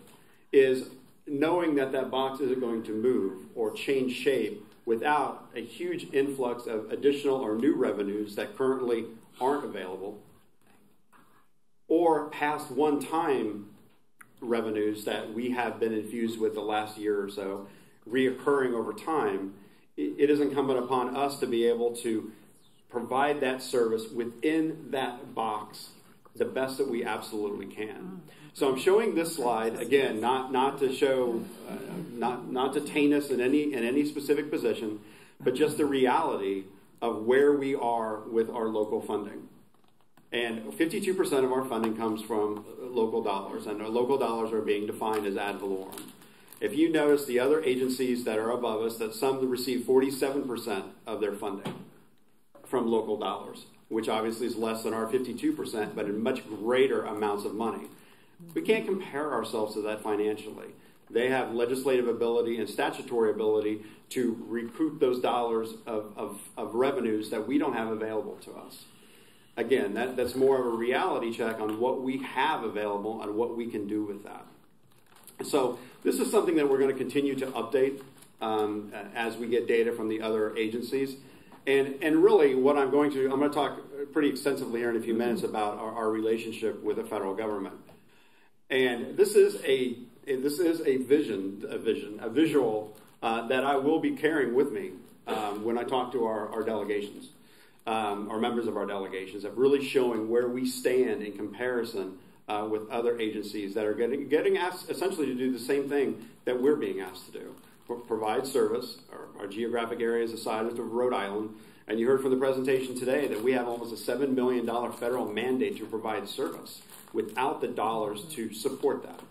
is knowing that that box isn't going to move or change shape without a huge influx of additional or new revenues that currently aren't available, or past one-time revenues that we have been infused with the last year or so, reoccurring over time. It is incumbent upon us to be able to provide that service within that box the best that we absolutely can. So I'm showing this slide again, not to show, not to taint us in any specific position, but just the reality of where we are with our local funding. And 52% of our funding comes from local dollars, and our local dollars are being defined as ad valorem. If you notice the other agencies that are above us, that some receive 47% of their funding from local dollars, which obviously is less than our 52%, but in much greater amounts of money. We can't compare ourselves to that financially. They have legislative ability and statutory ability to recoup those dollars of revenues that we don't have available to us. Again, that's more of a reality check on what we have available and what we can do with that. So this is something that we're going to continue to update as we get data from the other agencies. And really what I'm going to talk pretty extensively here in a few minutes about our relationship with the federal government. And this is a visual that I will be carrying with me when I talk to our delegations, or members of our delegations, of really showing where we stand in comparison with other agencies that are getting asked essentially to do the same thing that we're being asked to do. Provide service. Our geographic area is the size of Rhode Island. And you heard from the presentation today that we have almost a $7 million federal mandate to provide service without the dollars to support that.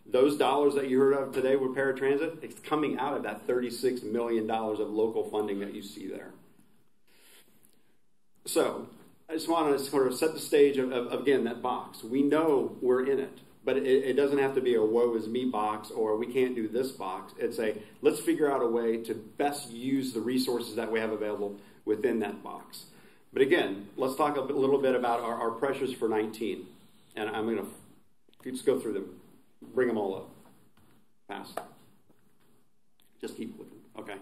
Those dollars that you heard of today with Paratransit, it's coming out of that $36 million of local funding that you see there. So I just want to sort of set the stage of again, that box. We know we're in it. But it doesn't have to be a woe is me box or we can't do this box. It's a let's figure out a way to best use the resources that we have available within that box. But again, let's talk a little bit about our pressures for 19. And I'm going to just go through them, bring them all up. Pass. Just keep looking. Okay.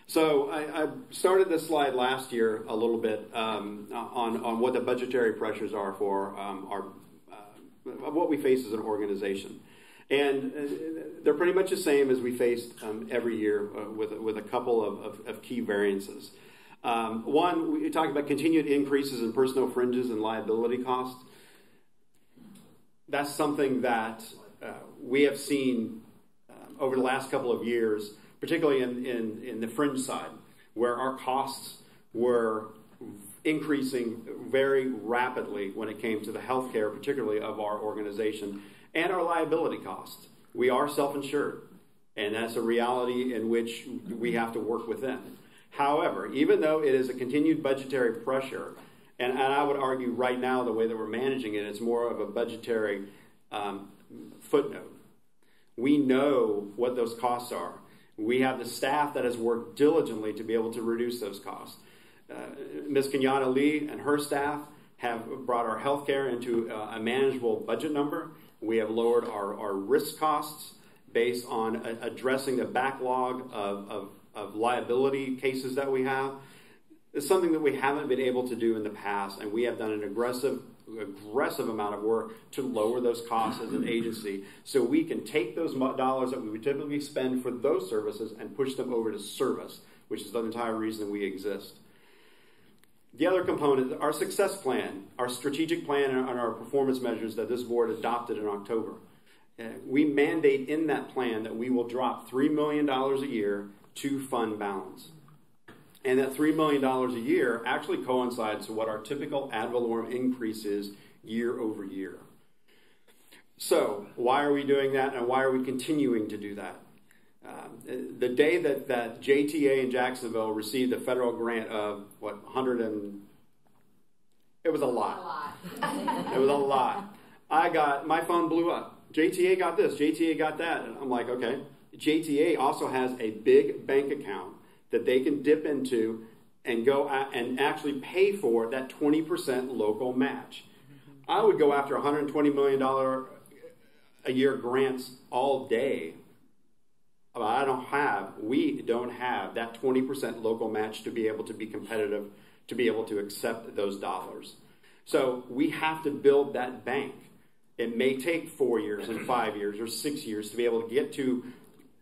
So I started this slide last year a little bit on what the budgetary pressures are for what we face as an organization. And they're pretty much the same as we faced every year with a couple of key variances. One, we talk about continued increases in personnel fringes and liability costs. That's something that we have seen over the last couple of years, particularly in the fringe side, where our costs were increasing very rapidly when it came to the health care, particularly of our organization, and our liability costs. We are self-insured, and that's a reality in which we have to work within. However, even though it is a continued budgetary pressure, and I would argue right now the way that we're managing it, it's more of a budgetary footnote. We know what those costs are. We have the staff that has worked diligently to be able to reduce those costs. Ms. Kenyatta Lee and her staff have brought our healthcare into a manageable budget number. We have lowered our risk costs based on addressing the backlog of liability cases that we have. It's something that we haven't been able to do in the past, and we have done an aggressive amount of work to lower those costs as an agency so we can take those dollars that we would typically spend for those services and push them over to service, which is the entire reason we exist. The other component, our success plan, our strategic plan, and our performance measures that this board adopted in October. We mandate in that plan that we will drop $3 million a year to fund balance. And that $3 million a year actually coincides to what our typical ad valorem increase is year over year. So why are we doing that, and why are we continuing to do that? The day that JTA in Jacksonville received a federal grant of, it was a lot. It was a lot. My phone blew up. JTA got this, JTA got that. And I'm like, okay. JTA also has a big bank account that they can dip into and go and actually pay for that 20% local match. I would go after $120 million a year grants all day. We don't have that 20% local match to be able to be competitive, to be able to accept those dollars. So we have to build that bank. It may take 4 years and 5 years or 6 years to be able to get to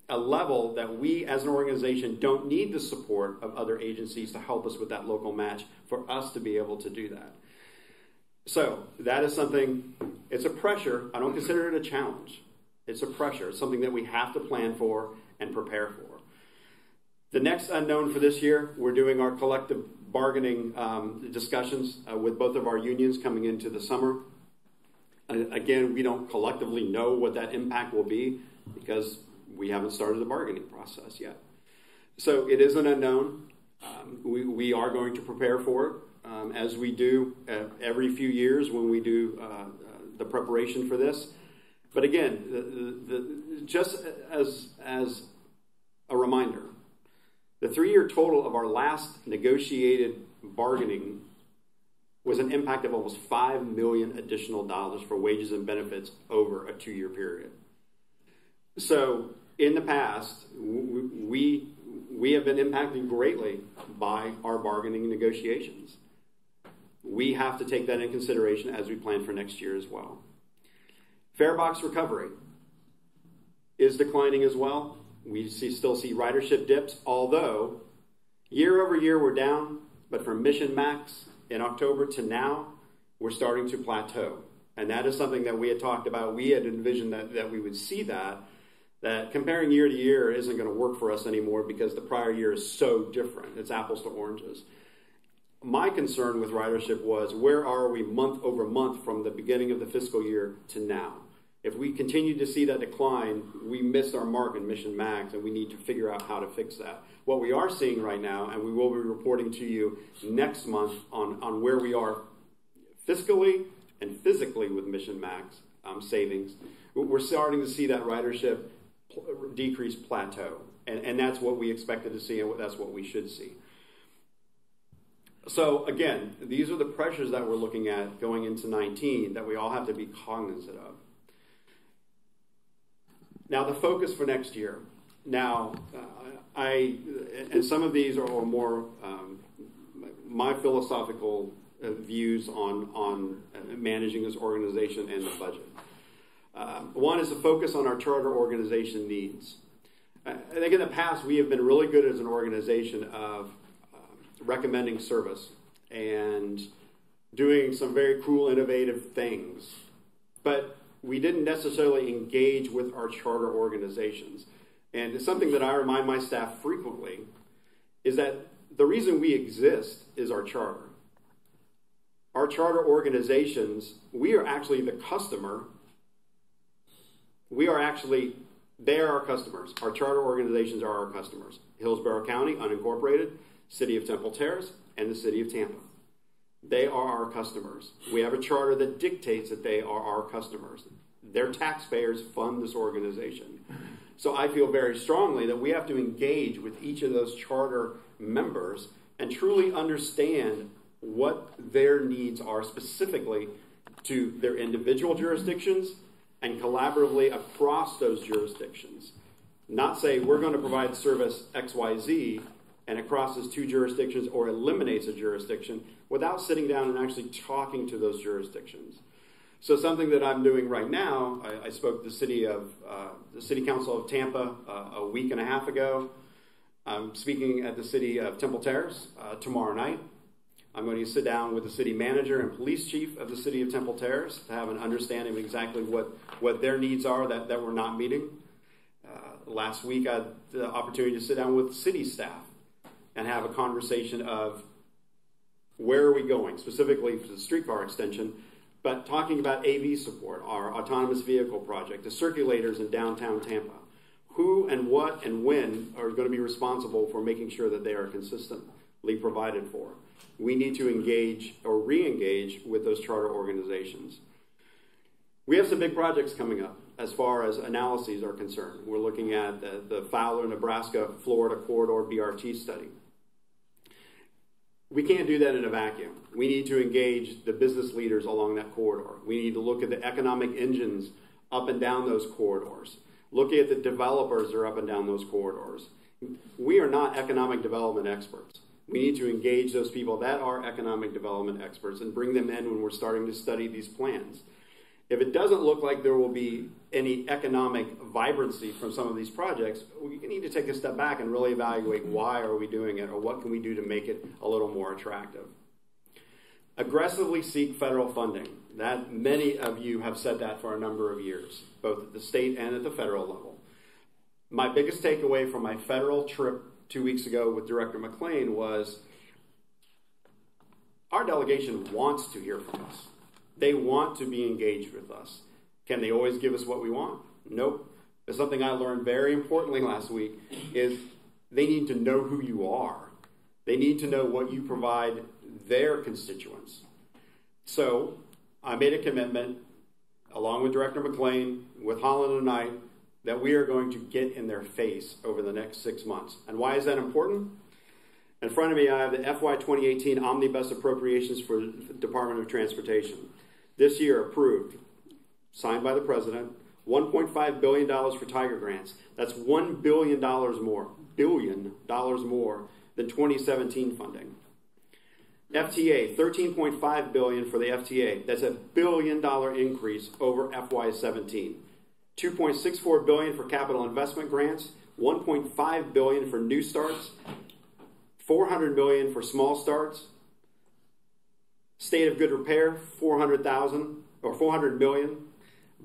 a level that we as an organization don't need the support of other agencies to help us with that local match for us to be able to do that. So that is something, it's a pressure. I don't consider it a challenge. It's a pressure. It's something that we have to plan for and prepare for. The next unknown for this year, we're doing our collective bargaining discussions with both of our unions coming into the summer. Again, we don't collectively know what that impact will be because we haven't started the bargaining process yet. So it is an unknown. We are going to prepare for it as we do every few years when we do the preparation for this. But again, just as a reminder, the 3-year total of our last negotiated bargaining was an impact of almost $5 million additional dollars for wages and benefits over a 2-year period. So in the past, we have been impacted greatly by our bargaining negotiations. We have to take that into consideration as we plan for next year as well. Fare box recovery is declining as well. We still see ridership dips, although year over year we're down, but from Mission Max in October to now, we're starting to plateau. And that is something that we had talked about. We had envisioned that we would see that comparing year to year isn't going to work for us anymore because the prior year is so different. It's apples to oranges. My concern with ridership was, where are we month over month from the beginning of the fiscal year to now? If we continue to see that decline, we missed our mark in Mission Max, and we need to figure out how to fix that. What we are seeing right now, and we will be reporting to you next month on where we are fiscally and physically with Mission Max savings, we're starting to see that ridership decrease plateau. And that's what we expected to see, and that's what we should see. So again, these are the pressures that we're looking at going into 19 that we all have to be cognizant of. Now, the focus for next year. Now, and some of these are more my philosophical views on managing this organization and the budget. One is to focus on our charter organization needs. I think in the past we have been really good as an organization of recommending service and doing some very cool, innovative things. But we didn't necessarily engage with our charter organizations. And it's something that I remind my staff frequently is that the reason we exist is our charter. Our charter organizations, we are actually the customer. They are our customers. Our charter organizations are our customers. Hillsborough County, unincorporated, City of Temple Terrace, and the City of Tampa. They are our customers. We have a charter that dictates that they are our customers. Their taxpayers fund this organization. So I feel very strongly that we have to engage with each of those charter members and truly understand what their needs are specifically to their individual jurisdictions and collaboratively across those jurisdictions. Not say we're going to provide service XYZ and it crosses two jurisdictions or eliminates a jurisdiction without sitting down and actually talking to those jurisdictions. So something that I'm doing right now, I spoke to the City Council of Tampa a week and a half ago. I'm speaking at the City of Temple Terrace tomorrow night. I'm going to sit down with the city manager and police chief of the City of Temple Terrace to have an understanding of exactly what their needs are that we're not meeting. Last week I had the opportunity to sit down with city staff and have a conversation of where are we going, specifically for the streetcar extension, but talking about AV support, our autonomous vehicle project, the circulators in downtown Tampa. Who and what and when are going to be responsible for making sure that they are consistently provided for? We need to engage or re-engage with those charter organizations. We have some big projects coming up as far as analyses are concerned. We're looking at the Fowler, Nebraska, Florida corridor BRT study. We can't do that in a vacuum. We need to engage the business leaders along that corridor. We need to look at the economic engines up and down those corridors. Looking at the developers that are up and down those corridors. We are not economic development experts. We need to engage those people that are economic development experts and bring them in when we're starting to study these plans. If it doesn't look like there will be any economic vibrancy from some of these projects, we need to take a step back and really evaluate why are we doing it or what can we do to make it a little more attractive. Aggressively seek federal funding. That many of you have said that for a number of years, both at the state and at the federal level. My biggest takeaway from my federal trip 2 weeks ago with Director McLean was our delegation wants to hear from us. They want to be engaged with us. Can they always give us what we want? Nope. But something I learned very importantly last week is they need to know who you are. They need to know what you provide their constituents. So I made a commitment, along with Director McLean, with Holland and I, that we are going to get in their face over the next 6 months. And why is that important? In front of me, I have the FY 2018 Omnibus Appropriations for the Department of Transportation. This year approved, signed by the President, $1.5 billion for Tiger grants. That's $1 billion more than 2017 funding. FTA, $13.5 billion for the FTA. That's $1 billion increase over FY 17. $2.64 billion for capital investment grants, $1.5 billion for new starts, $400 million for small starts. State of good repair, $400 million.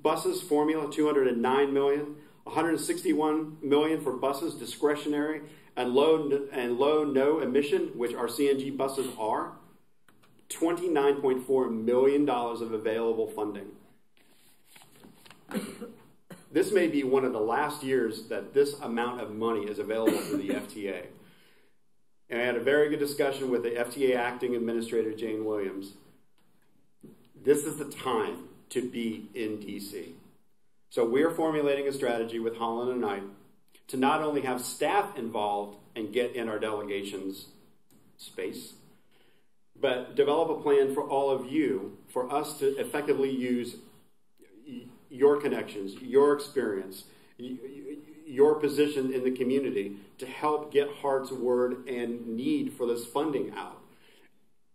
Buses formula, $209 million. $161 million for buses discretionary and low no emission, which our CNG buses are. $29.4 million of available funding. This may be one of the last years that this amount of money is available for the FTA. And I had a very good discussion with the FTA Acting Administrator, Jane Williams. This is the time to be in D.C. So we're formulating a strategy with Holland and I to not only have staff involved and get in our delegation's space, but develop a plan for all of you, for us to effectively use your connections, your experience, your position in the community to help get HART's word and need for this funding out.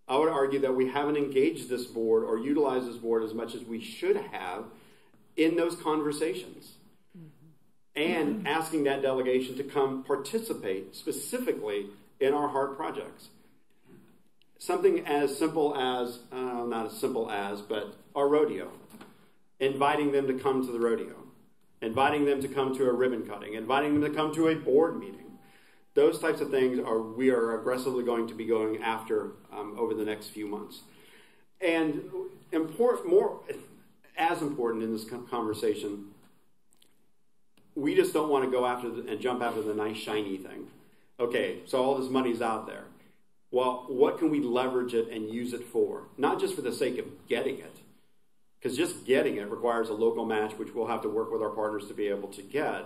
I would argue that we haven't engaged this board or utilized this board as much as we should have in those conversations. And asking that delegation to come participate specifically in our HART projects. Something as simple as, not as simple as, but our rodeo. Inviting them to come to the rodeo. Inviting them to come to a ribbon cutting. Inviting them to come to a board meeting. Those types of things we are aggressively going to be going after over the next few months. And as important in this conversation, we just don't want to go after and jump after the nice shiny thing. Okay, so all this money's out there. Well, what can we leverage it and use it for? Not just for the sake of getting it, because just getting it requires a local match, which we'll have to work with our partners to be able to get.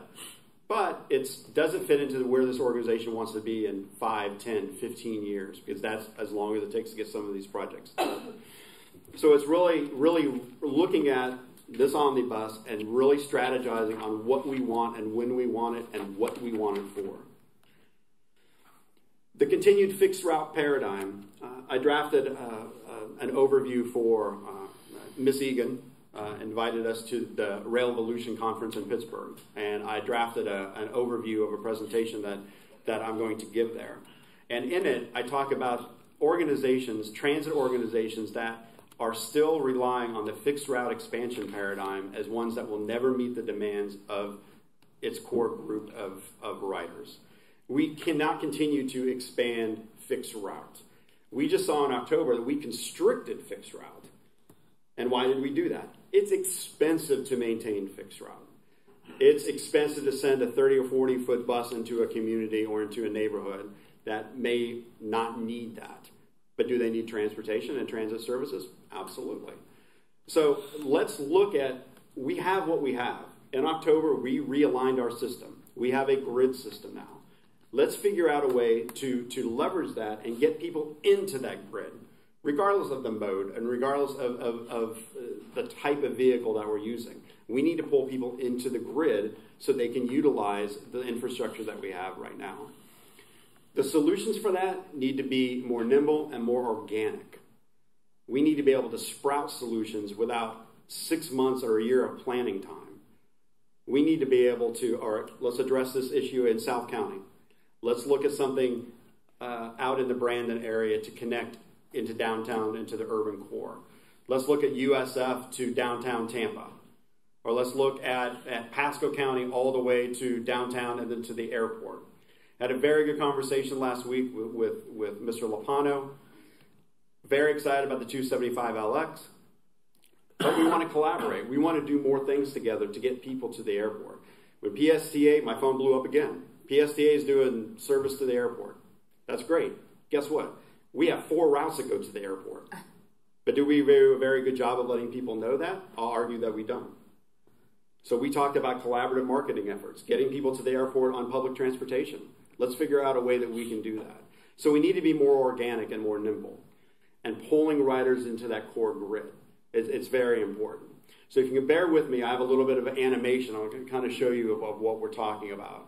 But it doesn't fit into where this organization wants to be in 5, 10, 15 years, because that's as long as it takes to get some of these projects done. So it's really looking at this omnibus and really strategizing on what we want and when we want it and what we want it for. The continued fixed route paradigm. I drafted an overview for Miss Egan. Invited us to the Rail Evolution Conference in Pittsburgh, and I drafted an overview of a presentation that I'm going to give there. And in it, I talk about organizations, transit organizations that are still relying on the fixed route expansion paradigm as ones that will never meet the demands of its core group of riders. We cannot continue to expand fixed route. We just saw in October that we constricted fixed route. And why did we do that? It's expensive to maintain fixed route. It's expensive to send a 30 or 40 foot bus into a community or into a neighborhood that may not need that. But do they need transportation and transit services? Absolutely. So let's look at, we have what we have. In October, we realigned our system. We have a grid system now. Let's figure out a way to leverage that and get people into that grid, regardless of the mode and regardless of the type of vehicle that we're using. We need to pull people into the grid so they can utilize the infrastructure that we have right now. The solutions for that need to be more nimble and more organic. We need to be able to sprout solutions without 6 months or a year of planning time. We need to be able to, all right, let's address this issue in South County. Let's look at something out in the Brandon area to connect into downtown, into the urban core. Let's look at USF to downtown Tampa. Or let's look at Pasco County all the way to downtown and then to the airport. Had a very good conversation last week with Mr. Lapano. Very excited about the 275LX. But we want to collaborate. We want to do more things together to get people to the airport. With PSTA, my phone blew up again. PSTA is doing service to the airport. That's great. Guess what? We have 4 routes that go to the airport. But do we do a very good job of letting people know that? I'll argue that we don't. So we talked about collaborative marketing efforts, getting people to the airport on public transportation. Let's figure out a way that we can do that. So we need to be more organic and more nimble and pulling riders into that core grid. It's very important. So if you can bear with me, I have a little bit of an animation. I'll kind of show you about what we're talking about.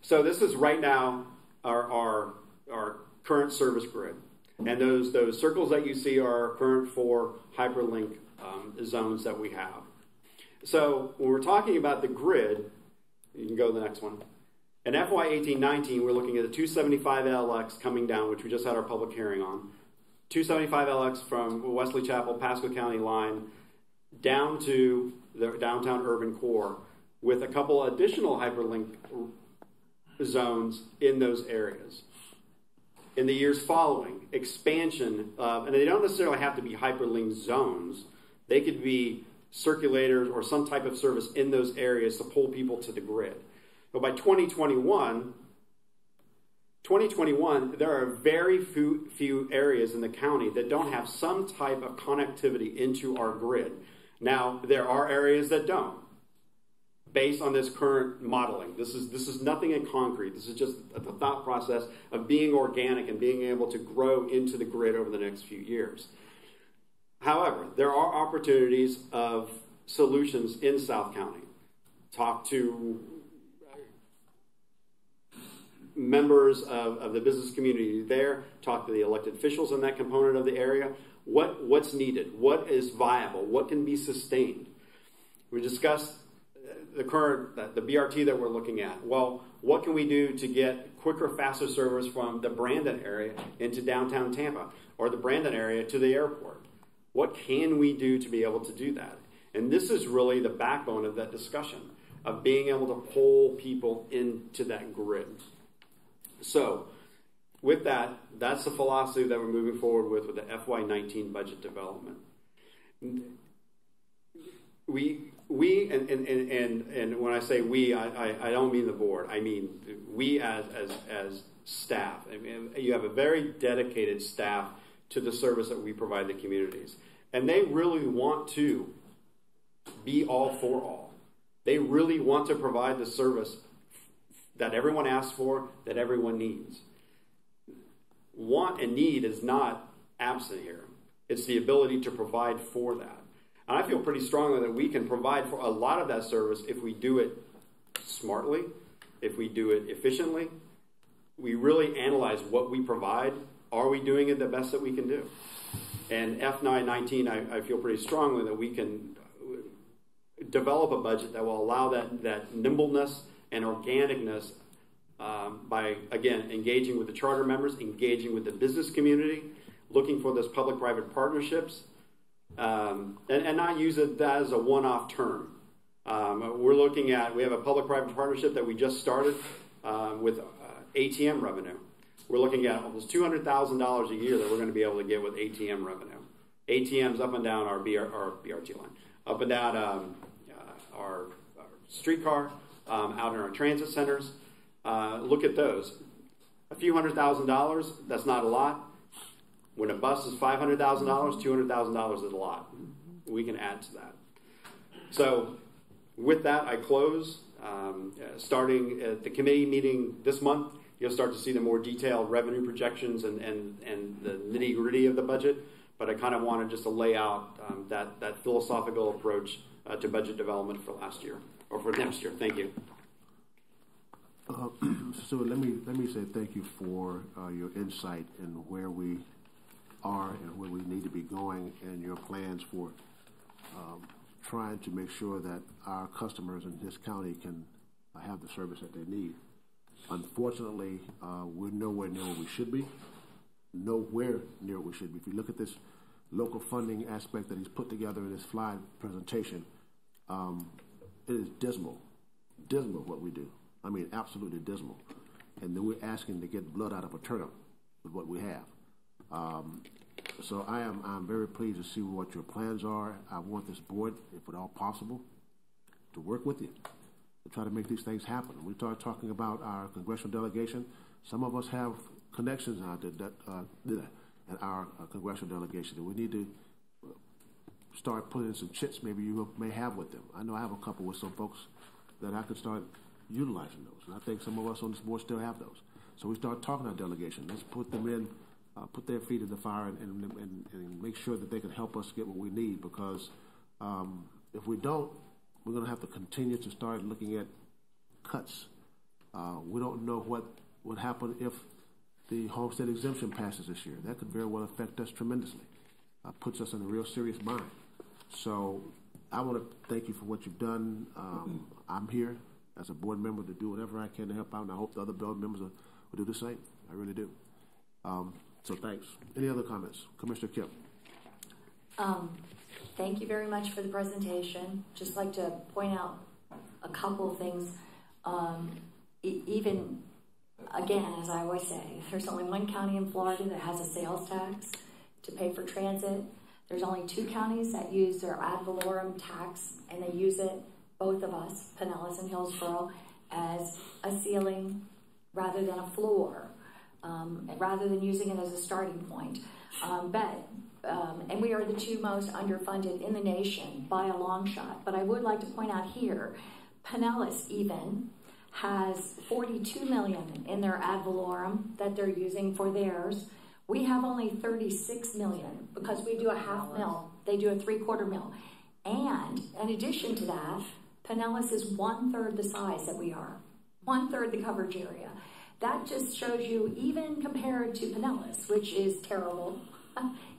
So this is right now our current service grid. And those circles that you see are our current 4 hyperlink zones that we have. So when we're talking about the grid, you can go to the next one. In FY 18-19, we're looking at the 275LX coming down, which we just had our public hearing on. 275LX from Wesley Chapel, Pasco County line, down to the downtown urban core, with a couple additional hyperlink zones in those areas. In the years following, expansion, and they don't necessarily have to be hyperlink zones. They could be circulators or some type of service in those areas to pull people to the grid. But by 2021, there are very few areas in the county that don't have some type of connectivity into our grid. Now, there are areas that don't, based on this current modeling. This is nothing in concrete. This is just the thought process of being organic and being able to grow into the grid over the next few years. However, there are opportunities of solutions in South County. Talk to members of the business community there. Talk to the elected officials in that component of the area. What's needed? What is viable? What can be sustained? We discussed the BRT that we're looking at. Well, what can we do to get quicker, faster service from the Brandon area into downtown Tampa, or the Brandon area to the airport? What can we do to be able to do that? And this is really the backbone of that discussion, of being able to pull people into that grid. So, with that, that's the philosophy that we're moving forward with the FY19 budget development. We and when I say we, I don't mean the board. I mean we as staff. I mean, you have a very dedicated staff to the service that we provide the communities, and they really want to be all for all. They really want to provide the service that everyone asks for, that everyone needs. Want and need is not absent here. It's the ability to provide for that. And I feel pretty strongly that we can provide for a lot of that service if we do it smartly, if we do it efficiently. We really analyze what we provide. Are we doing it the best that we can do? And F919, I feel pretty strongly that we can develop a budget that will allow that nimbleness and organicness by, again, engaging with the charter members, engaging with the business community, looking for those public-private partnerships, and not use it as a one-off term. We have a public-private partnership that we just started with ATM revenue. We're looking at almost $200,000 a year that we're going to be able to get with ATM revenue. ATMs up and down our BRT line, up and down our streetcar, out in our transit centers. Look at those. A few $100,000, that's not a lot. When a bus is $500,000, $200,000 is a lot. We can add to that. So with that, I close. Starting at the committee meeting this month, you'll start to see the more detailed revenue projections and the nitty-gritty of the budget. But I kind of wanted just to lay out that philosophical approach to budget development for last year, or for next year. Thank you. So let me say thank you for your insight in where we are and where we need to be going, and your plans for trying to make sure that our customers in this county can have the service that they need. Unfortunately, we're nowhere near where we should be. Nowhere near where we should be. If you look at this local funding aspect that he's put together in this slide presentation, it is dismal. Dismal what we do. I mean, absolutely dismal. And then we're asking to get blood out of a turnip with what we have. So I'm very pleased to see what your plans are. I want this board, if at all possible, to work with you to try to make these things happen. We start talking about our congressional delegation. Some of us have connections out there in our congressional delegation. We need to start putting in some chits maybe you may have with them. I know I have a couple with some folks that I could start utilizing those. And I think some of us on this board still have those. So we start talking to our delegation. Let's put them in, put their feet in the fire and make sure that they can help us get what we need, because if we don't, we're going to have to continue to start looking at cuts. We don't know what would happen if the homestead exemption passes this year. That could very well affect us tremendously. Puts us in a real serious bind. So I want to thank you for what you've done. I'm here as a board member to do whatever I can to help out, and I hope the other board members will do the same. I really do. So thanks. Any other comments? Commissioner Kip. Thank you very much for the presentation. Just like to point out a couple of things. Even, again, as I always say, there's only one county in Florida that has a sales tax to pay for transit. There's only 2 counties that use their ad valorem tax, and they use it, both of us, Pinellas and Hillsborough, as a ceiling rather than a floor, rather than using it as a starting point. And we are the 2 most underfunded in the nation by a long shot. But I would like to point out here, Pinellas even has $42 million in their ad valorem that they're using for theirs. We have only $36 million because we do a half mil. They do a 3/4 mil. And in addition to that, Pinellas is 1/3 the size that we are, 1/3 the coverage area. That just shows you, even compared to Pinellas, which is terrible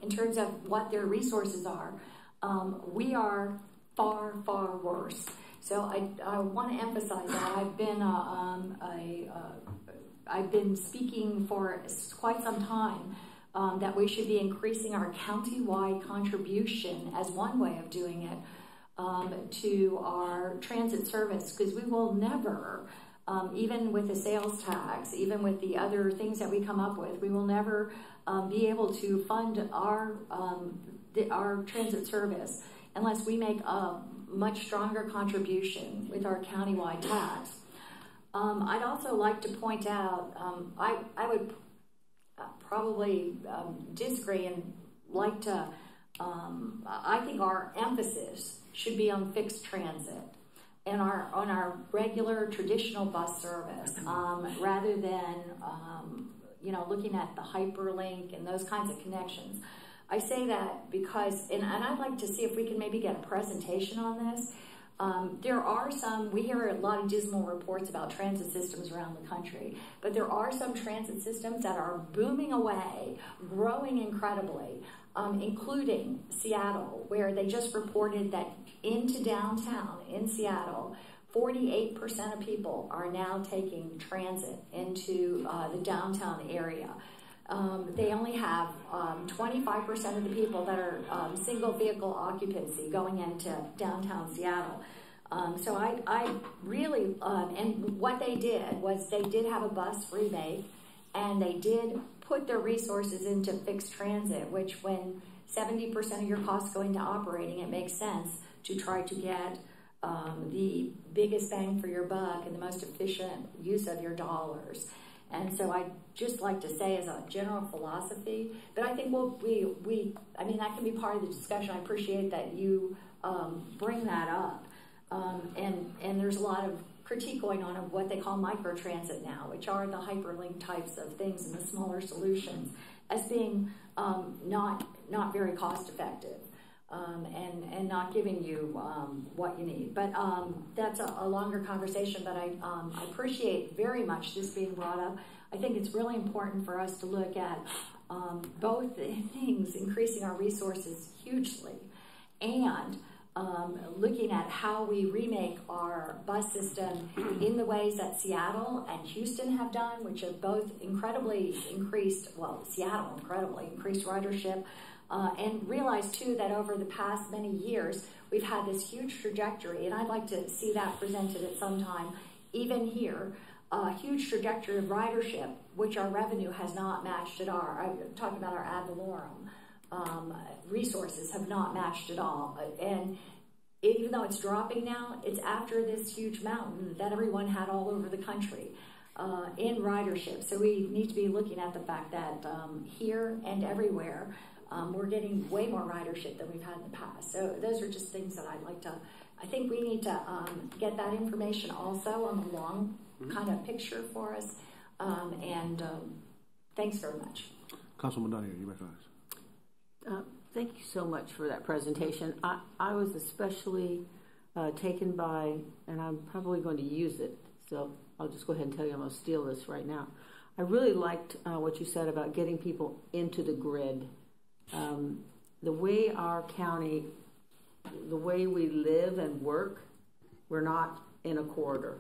in terms of what their resources are, we are far, far worse. So I want to emphasize that. I've been speaking for quite some time that we should be increasing our county-wide contribution as one way of doing it to our transit service, because we will never, even with the sales tax, even with the other things that we come up with, we will never be able to fund our transit service unless we make a much stronger contribution with our county-wide tax. I'd also like to point out, I would probably disagree and like to, I think our emphasis should be on fixed transit. on our regular traditional bus service, rather than looking at the hyperlink and those kinds of connections. I say that because, and I'd like to see if we can maybe get a presentation on this. There are some, we hear a lot of dismal reports about transit systems around the country, but there are some transit systems that are booming away, growing incredibly, including Seattle, where they just reported that into downtown in Seattle, 48% of people are now taking transit into the downtown area. They only have 25% of the people that are single vehicle occupancy going into downtown Seattle. So I really, and what they did was they did have a bus rebate, and they did put their resources into fixed transit, which when 70% of your costs go into operating, it makes sense to try to get the biggest bang for your buck and the most efficient use of your dollars. And so I'd just like to say as a general philosophy, but I think I mean, that can be part of the discussion. I appreciate that you bring that up. And there's a lot of critique going on of what they call microtransit now, which are the hyperlink types of things and the smaller solutions, as being not very cost effective. And not giving you what you need. But that's a longer conversation, but I appreciate very much this being brought up. I think it's really important for us to look at both things, increasing our resources hugely, and looking at how we remake our bus system in the ways that Seattle and Houston have done, which have both incredibly increased, well, Seattle incredibly increased ridership, and realize too that over the past many years we've had this huge trajectory, and I'd like to see that presented at some time, even here, a huge trajectory of ridership, which our revenue has not matched at all. I'm talking about our ad valorem resources have not matched at all, and even though it's dropping now, it's after this huge mountain that everyone had all over the country in ridership. So we need to be looking at the fact that here and everywhere, we're getting way more ridership than we've had in the past. So those are just things that I'd like to, I think we need to get that information also on the long kind of picture for us. Thanks very much. Councilman Donahue, you recognize. Thank you so much for that presentation. I was especially taken by, and I'm probably going to use it, so I'll just go ahead and tell you I'm going to steal this right now. I really liked what you said about getting people into the grid. The way our county, the way we live and work, we're not in a corridor.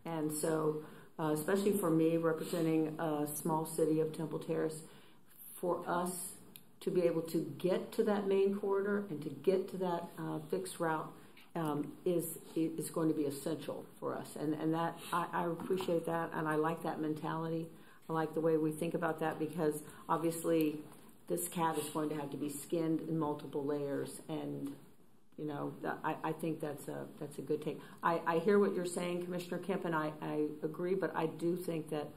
And so, especially for me, representing a small city of Temple Terrace, for us to be able to get to that main corridor and to get to that fixed route is going to be essential for us. And that, I appreciate that, and I like that mentality. I like the way we think about that, because obviously this cat is going to have to be skinned in multiple layers, and you know, I think that's a good take. I hear what you're saying, Commissioner Kemp, and I agree, but I do think that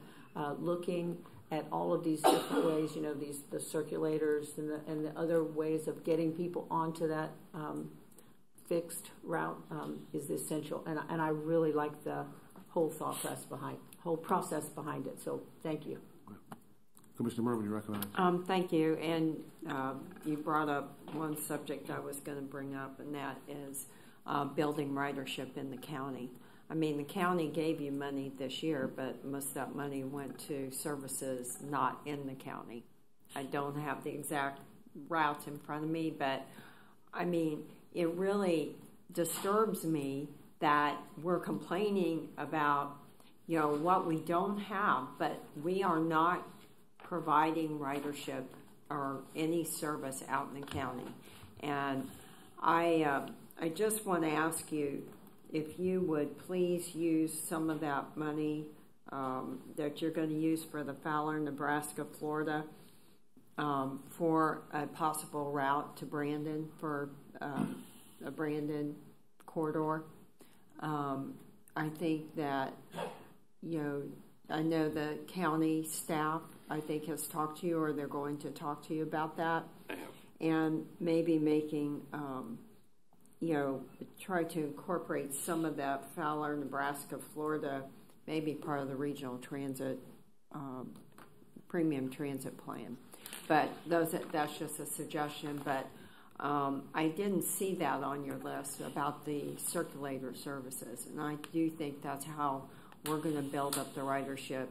looking at all of these different ways, you know, the circulators and the other ways of getting people onto that fixed route is essential, and I really like the whole process behind it. So thank you. Commissioner Mervin, you recognize. Thank you. And you brought up one subject I was going to bring up, and that is building ridership in the county. I mean, the county gave you money this year, but most of that money went to services not in the county. I don't have the exact routes in front of me, but I mean, it really disturbs me that we're complaining about, you know, what we don't have, but we are not providing ridership or any service out in the county. And I just want to ask you if you would please use some of that money that you're going to use for the Fowler, Nebraska, Florida, for a possible route to Brandon, for a Brandon corridor. I think that, you know, I know the county staff, I think, has talked to you, or they're going to talk to you about that, and maybe making try to incorporate some of that Fowler, Nebraska, Florida, maybe part of the regional transit, premium transit plan. But that's just a suggestion. But I didn't see that on your list about the circulator services, and I do think that's how we're going to build up the ridership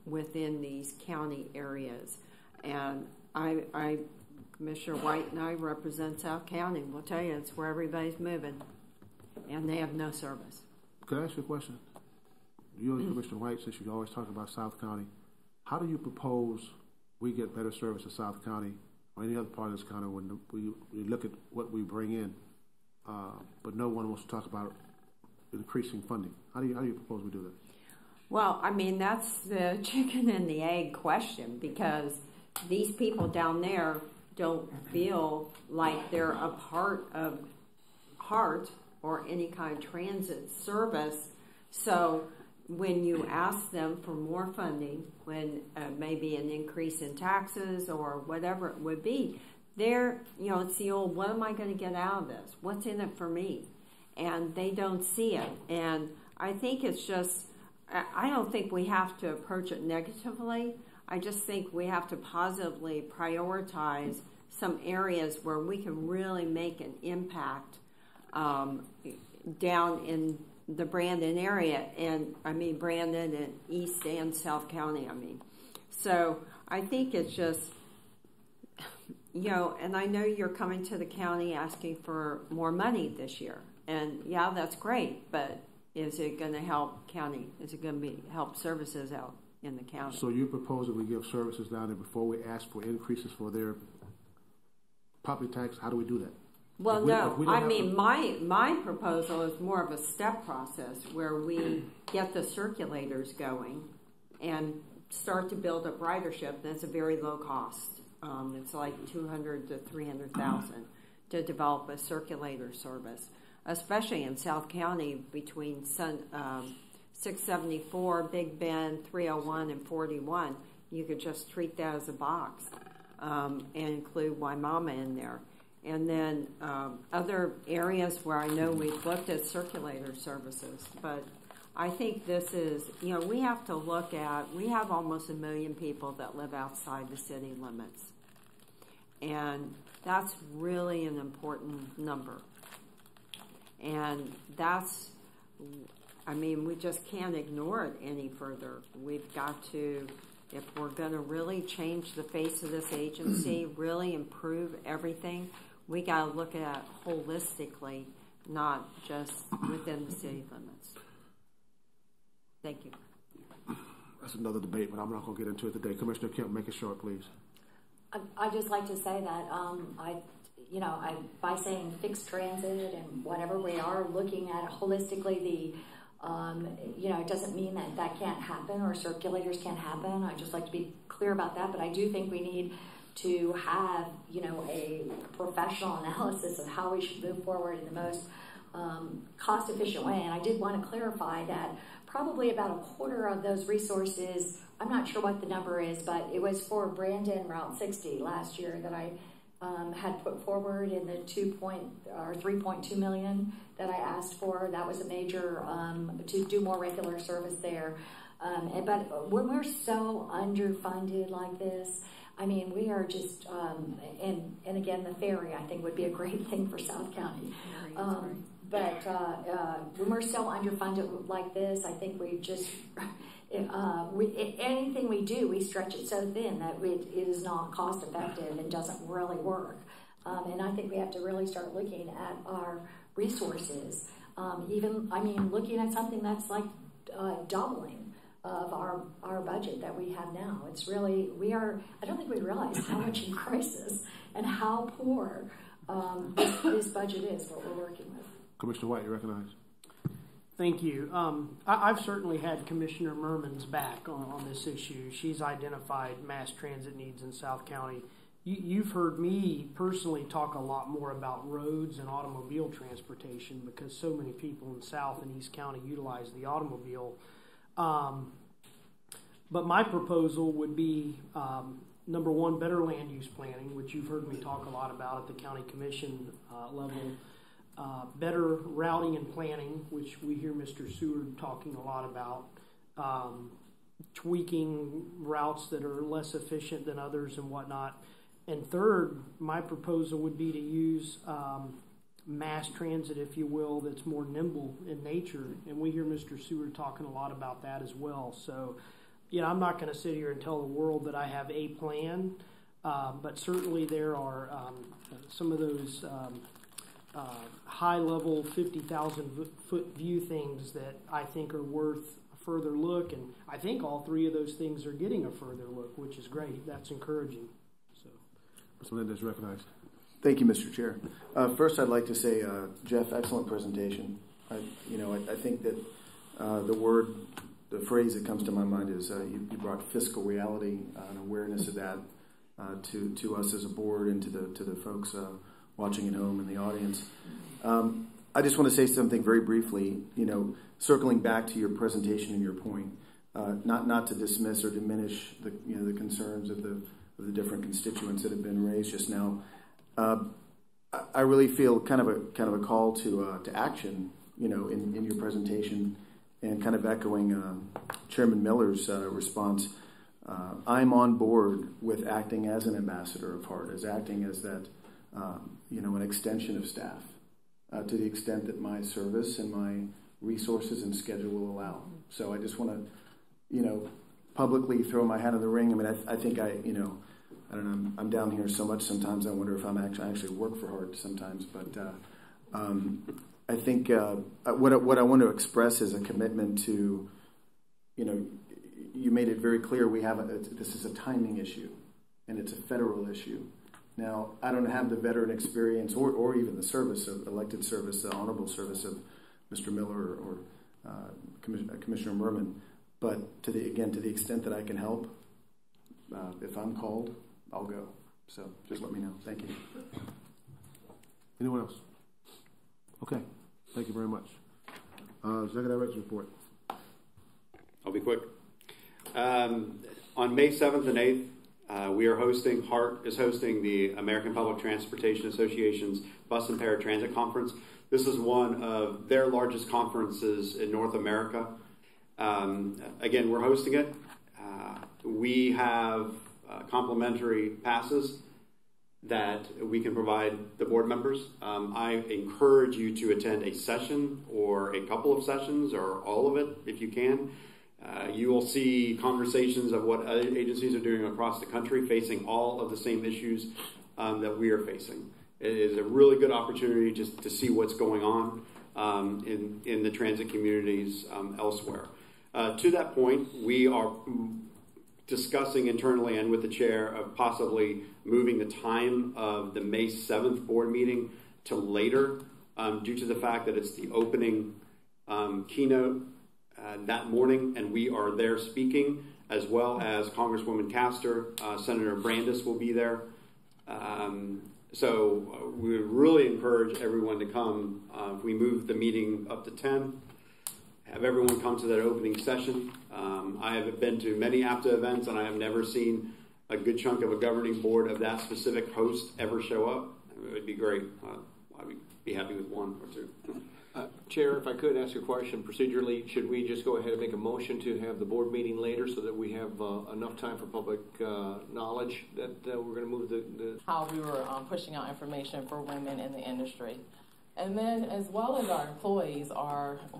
within these county areas. And Commissioner White and I represent South County. We'll tell you, it's where everybody's moving, and they have no service. Could I ask you a question? You and Commissioner White, since you always talk about South County, how do you propose we get better service in South County or any other part of this county when we look at what we bring in, but no one wants to talk about increasing funding? How do you propose we do that? Well, I mean, that's the chicken and the egg question, because these people down there don't feel like they're a part of HART or any kind of transit service. So when you ask them for more funding, when maybe an increase in taxes or whatever it would be, they're, it's the old, what am I going to get out of this? What's in it for me? And they don't see it. And I think it's just, I don't think we have to approach it negatively. I just think we have to positively prioritize some areas where we can really make an impact down in the Brandon area, and I mean Brandon and East and South County, So I think it's just, and I know you're coming to the county asking for more money this year, and yeah, that's great, but is it going to help county? Is it going to help services out in the county? So you propose that we give services down there before we ask for increases for their property tax? How do we do that? Well, my proposal is more of a step process where we get the circulators going and start to build up ridership. That's a very low cost. It's like $200,000 to $300,000 to develop a circulator service, especially in South County between 674, Big Bend, 301, and 41. You could just treat that as a box and include Waimama in there. And then other areas where I know we've looked at circulator services. But I think this is, we have to look at, we have almost 1 million people that live outside the city limits. And that's really an important number. And that's, we just can't ignore it any further. We've got to, if we're going to really change the face of this agency, really improve everything, we got to look at it holistically, not just within the city limits. Thank you. That's another debate, but I'm not going to get into it today. Commissioner Kemp, make it short, please. I'd just like to say that by saying fixed transit and whatever, we are looking at it holistically. It doesn't mean that can't happen or circulators can't happen. I'd just like to be clear about that, but I do think we need to have, a professional analysis of how we should move forward in the most cost-efficient way. And I did want to clarify that probably about a quarter of those resources, I'm not sure what the number is, but it was for Brandon Route 60 last year that I had put forward in the 3.2 million that I asked for. That was a major to do more regular service there. But when we're so underfunded like this, we are just, and again, the ferry, I think, would be a great thing for South County. But when we're so underfunded like this, I think we just, anything we do, we stretch it so thin that it is not cost effective and doesn't really work. And I think we have to really start looking at our resources. Looking at something that's like doubling of our budget that we have now. It's really, I don't think we realize how much in crisis and how poor this budget is, what we're working with. Commissioner White, you recognize. Thank you. I've certainly had Commissioner Merman's back on this issue. She's identified mass transit needs in South County. You've heard me personally talk a lot more about roads and automobile transportation because so many people in South and East County utilize the automobile. But my proposal would be number one, better land use planning, which you've heard me talk a lot about at the county commission level. Better routing and planning, which we hear Mr. Seward talking a lot about. Tweaking routes that are less efficient than others and whatnot. And third, my proposal would be to use mass transit, if you will, that's more nimble in nature. And we hear Mr. Seward talking a lot about that as well. So, I'm not going to sit here and tell the world that I have a plan, but certainly there are some of those high-level 50,000-foot view things that I think are worth a further look. And I think all three of those things are getting a further look, which is great. That's encouraging. So, Mr. Melendez recognized. Thank you, Mr. Chair. First, I'd like to say, Jeff, excellent presentation. I think that the phrase that comes to my mind is you brought fiscal reality and awareness of that to us as a board and to the folks watching at home in the audience. I just want to say something very briefly. Circling back to your presentation and your point, not to dismiss or diminish the concerns of the different constituents that have been raised just now. I really feel kind of a call to action, in your presentation, and kind of echoing Chairman Miller's response. I'm on board with acting as an ambassador of HART, as acting as that, an extension of staff, to the extent that my service and my resources and schedule will allow. So I just want to, publicly throw my hat in the ring. I mean, I think I don't know, I'm down here so much sometimes I wonder if I actually work for HART sometimes, but I think what I want to express is a commitment to, you made it very clear this is a timing issue, and it's a federal issue. Now, I don't have the veteran experience or even the service of elected service, the honorable service of Mr. Miller or Commissioner Merman, but to the extent that I can help, if I'm called, I'll go. So just let me know. Thank you. Anyone else? Okay. Thank you very much. Executive Director's report. I'll be quick. On May 7th and 8th, HART is hosting the American Public Transportation Association's Bus and Paratransit Conference. This is one of their largest conferences in North America. Again, we're hosting it. We have complimentary passes that we can provide the board members. I encourage you to attend a session or a couple of sessions or all of it if you can. You will see conversations of what other agencies are doing across the country facing all of the same issues that we are facing. It is a really good opportunity just to see what's going on in the transit communities elsewhere. To that point, we are discussing internally and with the chair of possibly moving the time of the May 7th board meeting to later due to the fact that it's the opening keynote that morning, and we are there speaking, as well as Congresswoman Castor, Senator Brandis will be there. So we would really encourage everyone to come. If we move the meeting up to 10, have everyone come to that opening session. I have been to many APTA events, and I have never seen a good chunk of a governing board of that specific host ever show up. It would be great. I would be happy with one or two. Chair, if I could ask a question procedurally, should we just go ahead and make a motion to have the board meeting later so that we have enough time for public knowledge that we're going to move the... How we were pushing out information for women in the industry. And then, as well as our employees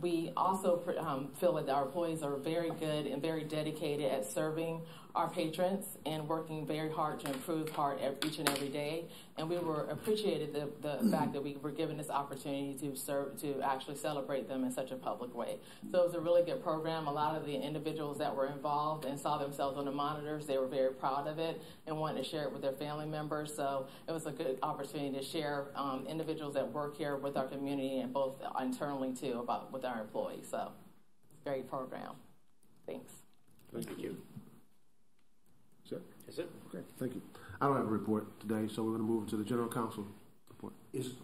we also feel that our employees are very good and very dedicated at serving our patrons and working very hard to improve HART each and every day. And we appreciated the fact that we were given this opportunity to actually celebrate them in such a public way. So it was a really good program. A lot of the individuals that were involved and saw themselves on the monitors, they were very proud of it and wanted to share it with their family members. So it was a good opportunity to share individuals that work here with our community and both internally too with our employees. So it's a great program. Thanks. Thank you. Is it? Okay, thank you. I don't have a report today, so we're going to move to the General Counsel report.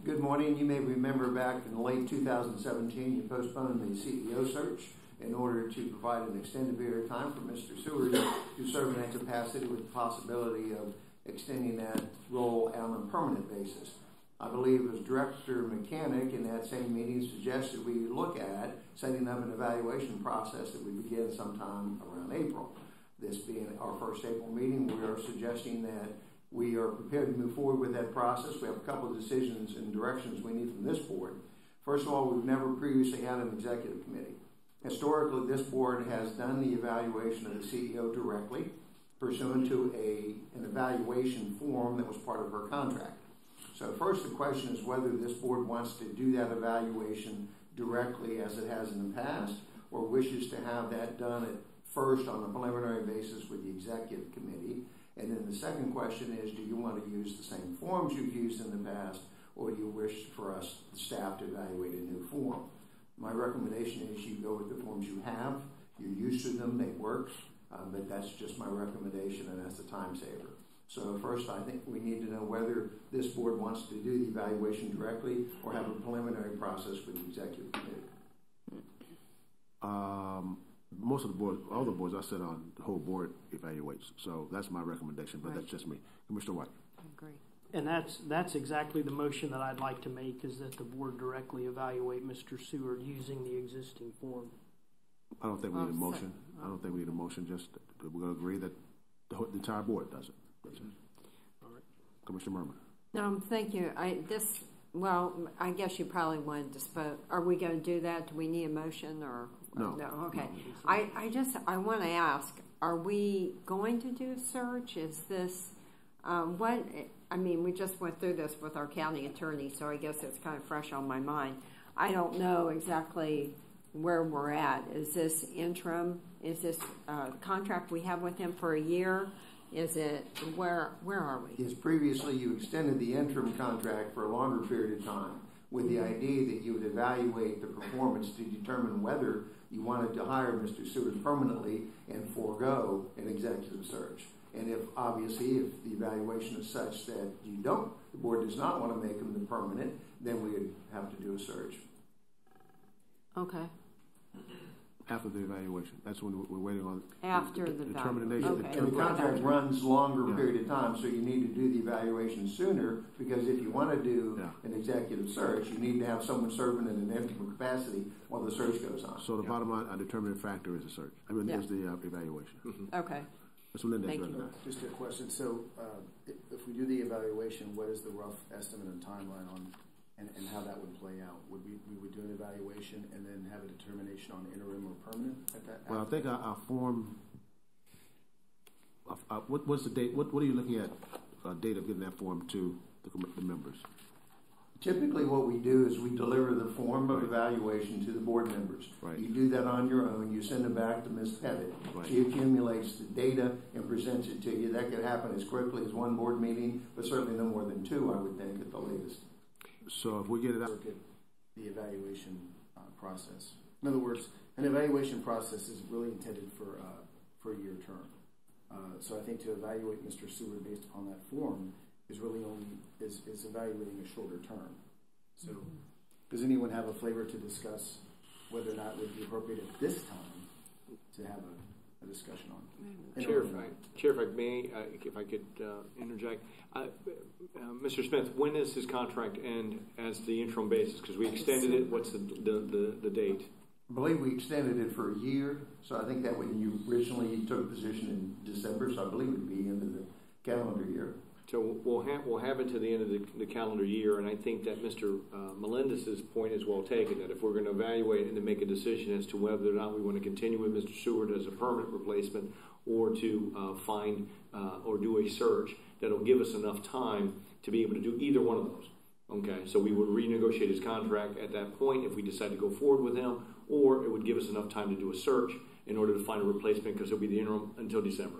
Good morning. You may remember back in late 2017, you postponed the CEO search in order to provide an extended period of time for Mr. Seward to to serve in that capacity with the possibility of extending that role on a permanent basis. I believe as Director Mechanic in that same meeting suggested we look at setting up an evaluation process that we begin sometime around April. This being our first April meeting, we are suggesting that we are prepared to move forward with that process. We have a couple of decisions and directions we need from this board. First of all, we've never previously had an executive committee. Historically, this board has done the evaluation of the CEO directly, pursuant to an evaluation form that was part of her contract. So first, the question is whether this board wants to do that evaluation directly as it has in the past, or wishes to have that done at first on a preliminary basis with the executive committee. And then the second question is, do you want to use the same forms you've used in the past, or do you wish for us, the staff, to evaluate a new form? My recommendation is you go with the forms you have. You're used to them, they work, but that's just my recommendation, and that's a time saver. So first, I think we need to know whether this board wants to do the evaluation directly or have a preliminary process with the executive committee. Most of the boards, all the boards I sit on, the whole board evaluates. So that's my recommendation, but that's just me. Commissioner White. I agree. And that's exactly the motion that I'd like to make, is that the board directly evaluate Mr. Seward using the existing form. I don't think we need a motion. I don't think we need a motion. Just we're going to agree that the entire board does it. That's it. All right. Commissioner Merman. Thank you. Well, I guess you probably wanted to dispose. Are we going to do that? Do we need a motion or no? No. Okay. I want to ask: are we going to do a search? Is this what? I mean, we just went through this with our county attorney, so I guess it's kind of fresh on my mind. I don't know exactly where we're at. Is this interim? Is this contract we have with him for a year? Is it, where are we? Yes, previously you extended the interim contract for a longer period of time with the idea that you would evaluate the performance to determine whether you wanted to hire Mr. Seward permanently and forego an executive search. And if the evaluation is such that the board does not want to make him the permanent, then we would have to do a search. Okay. After the evaluation. That's when we're waiting on after the determination. Okay. And the contract runs longer period of time, so you need to do the evaluation sooner, because if you want to do an executive search, you need to have someone serving in an empty capacity while the search goes on. So the bottom line, a determining factor is the search. I mean, is the evaluation. Okay. That's Linda. Thank you. Just a question. So if we do the evaluation, what is the rough estimate and timeline on and how that would play out? Would we would do an evaluation and then have a determination on interim or permanent at that? Well, I think our form. What's the date? What are you looking at? Date of getting that form to the members. Typically, what we do is we deliver the form of evaluation to the board members. Right. You do that on your own. You send it back to Ms. Pettit. Right. She accumulates the data and presents it to you. That could happen as quickly as one board meeting, but certainly no more than two, I would think, at the latest. So if we get it out, the evaluation process. In other words, an evaluation process is really intended for a year term. So I think to evaluate Mr. Seward based upon that form is really only is evaluating a shorter term. So does anyone have a flavor to discuss whether or not it would be appropriate at this time to have a discussion on? Chair, if I may, if I could interject. Mr. Smith, when does his contract end as the interim basis? Because we extended it. What's the date? I believe we extended it for a year, so I think that when you originally took a position in December, so I believe it would be into the calendar year. So we'll have it to the end of the calendar year, and I think that Mr. Melendez's point is well taken, that if we're going to evaluate and to make a decision as to whether or not we want to continue with Mr. Seward as a permanent replacement or to find or do a search, that'll give us enough time to be able to do either one of those. Okay, so we would renegotiate his contract at that point if we decide to go forward with him, or it would give us enough time to do a search in order to find a replacement, because he'll be the interim until December.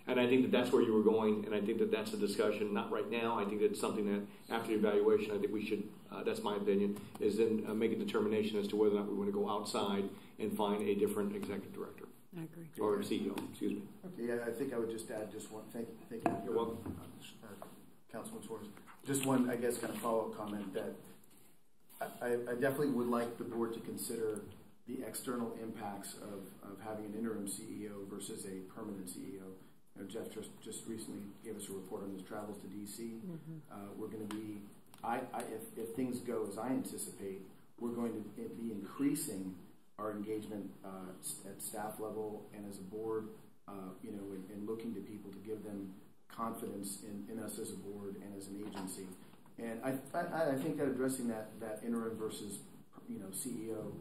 And I think that that's where you were going, and I think that that's a discussion, not right now. I think that's something that after the evaluation, I think we should, that's my opinion, is then make a determination as to whether or not we want to go outside and find a different executive director. I agree. Or CEO, excuse me. Okay, yeah, I think I would just add just one, thank you. You're welcome. Councilman Suarez. Just one, I guess, kind of follow-up comment that I definitely would like the board to consider the external impacts of having an interim CEO versus a permanent CEO. Jeff just recently gave us a report on his travels to D.C. We're going to be, if things go as I anticipate, we're going to be increasing our engagement at staff level and as a board, and looking to people to give them confidence in us as a board and as an agency. And I think that addressing that interim versus CEO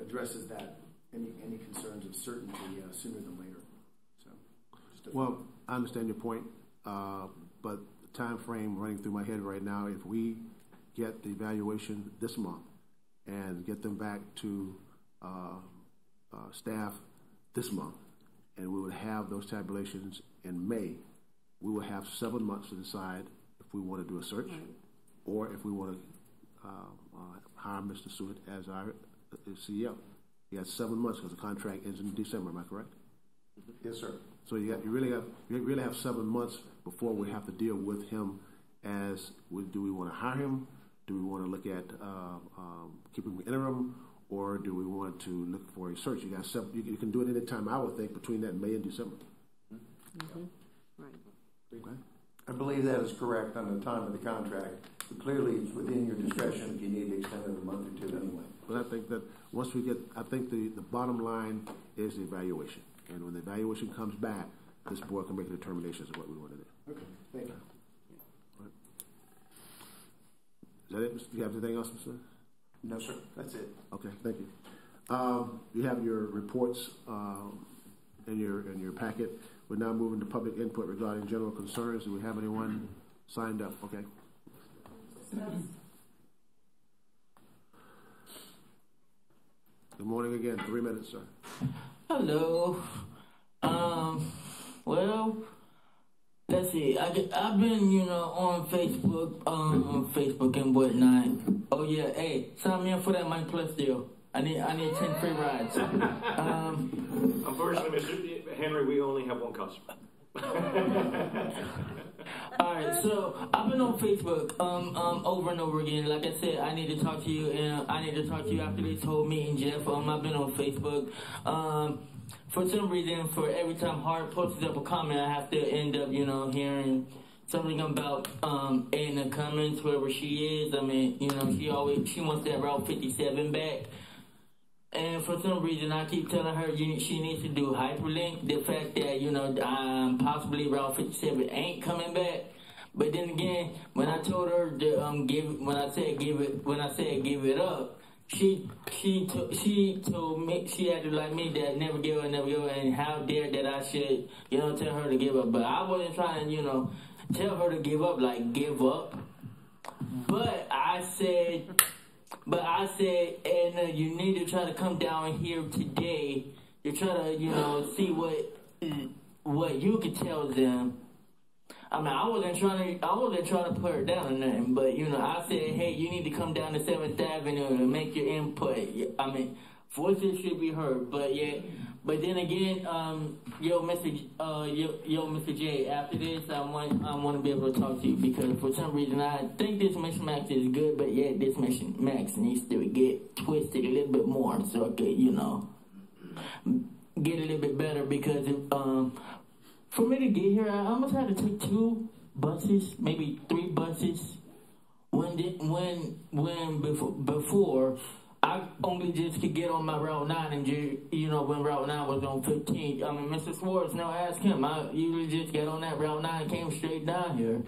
addresses that any concerns of certainty sooner than later. Well, I understand your point, but the time frame running through my head right now, if we get the evaluation this month and get them back to staff this month, and we would have those tabulations in May, we will have 7 months to decide if we want to do a search or if we want to hire Mr. Stewart as our CEO. He has 7 months because the contract ends in December. Am I correct? Yes, sir. So you really have 7 months before we have to deal with him. Do we want to hire him? Do we want to look at keeping him interim, or do we want to look for a search? You can do it any time, I would think, between that May and December. Right. Okay. I believe that is correct on the time of the contract. But clearly, it's within your discretion if you need to extend it a month or two anyway. But I think that once we get, I think the bottom line is the evaluation. And when the evaluation comes back, this board can make determinations of what we want to do. Okay, thank you. Right. Is that it? Do you have anything else, Mr.? No, sir. That's it. Okay, thank you. You have your reports in your packet. We're now moving to public input regarding general concerns. Do we have anyone signed up? Okay. Good morning again. 3 minutes, sir. Hello. Well, let's see. I've been, on Facebook and whatnot. Oh yeah, hey, sign me up for that Mike Plus deal. I need 10 free rides. Unfortunately, Mr. Henry, we only have one customer. Alright, so I've been on Facebook over and over again. Like I said, I need to talk to you, and I need to talk to you after this whole meeting, Jeff. I've been on Facebook. For some reason, for every time HART posts up a comment, I have to end up, hearing something about in the comments, wherever she is. I mean, she wants that Route 57 back. And for some reason, I keep telling her she needs to do hyperlink. The fact that, possibly Route 57 ain't coming back. But then again, when I told her to when I said give it up, she told me, she acted like me that never give up, and how dare that I should, tell her to give up. But I wasn't trying to, tell her to give up, like give up. But I said, Edna, you need to try to come down here today to try to, see what you could tell them. I mean, I wasn't trying to put her down or nothing, but I said, hey, you need to come down to 7th Avenue and make your input. I mean, voices should be heard, but then again, Mr. J, after this, I want to be able to talk to you because for some reason I think this Mission Max is good, but yet this Mission Max needs to get twisted a little bit more so I could, get a little bit better because for me to get here, I almost had to take 2 buses, maybe 3 buses. Before I only just could get on my Route 9 and when Route 9 was on 15. I mean, Mr. Swartz, now ask him. I usually just get on that Route 9 and came straight down here.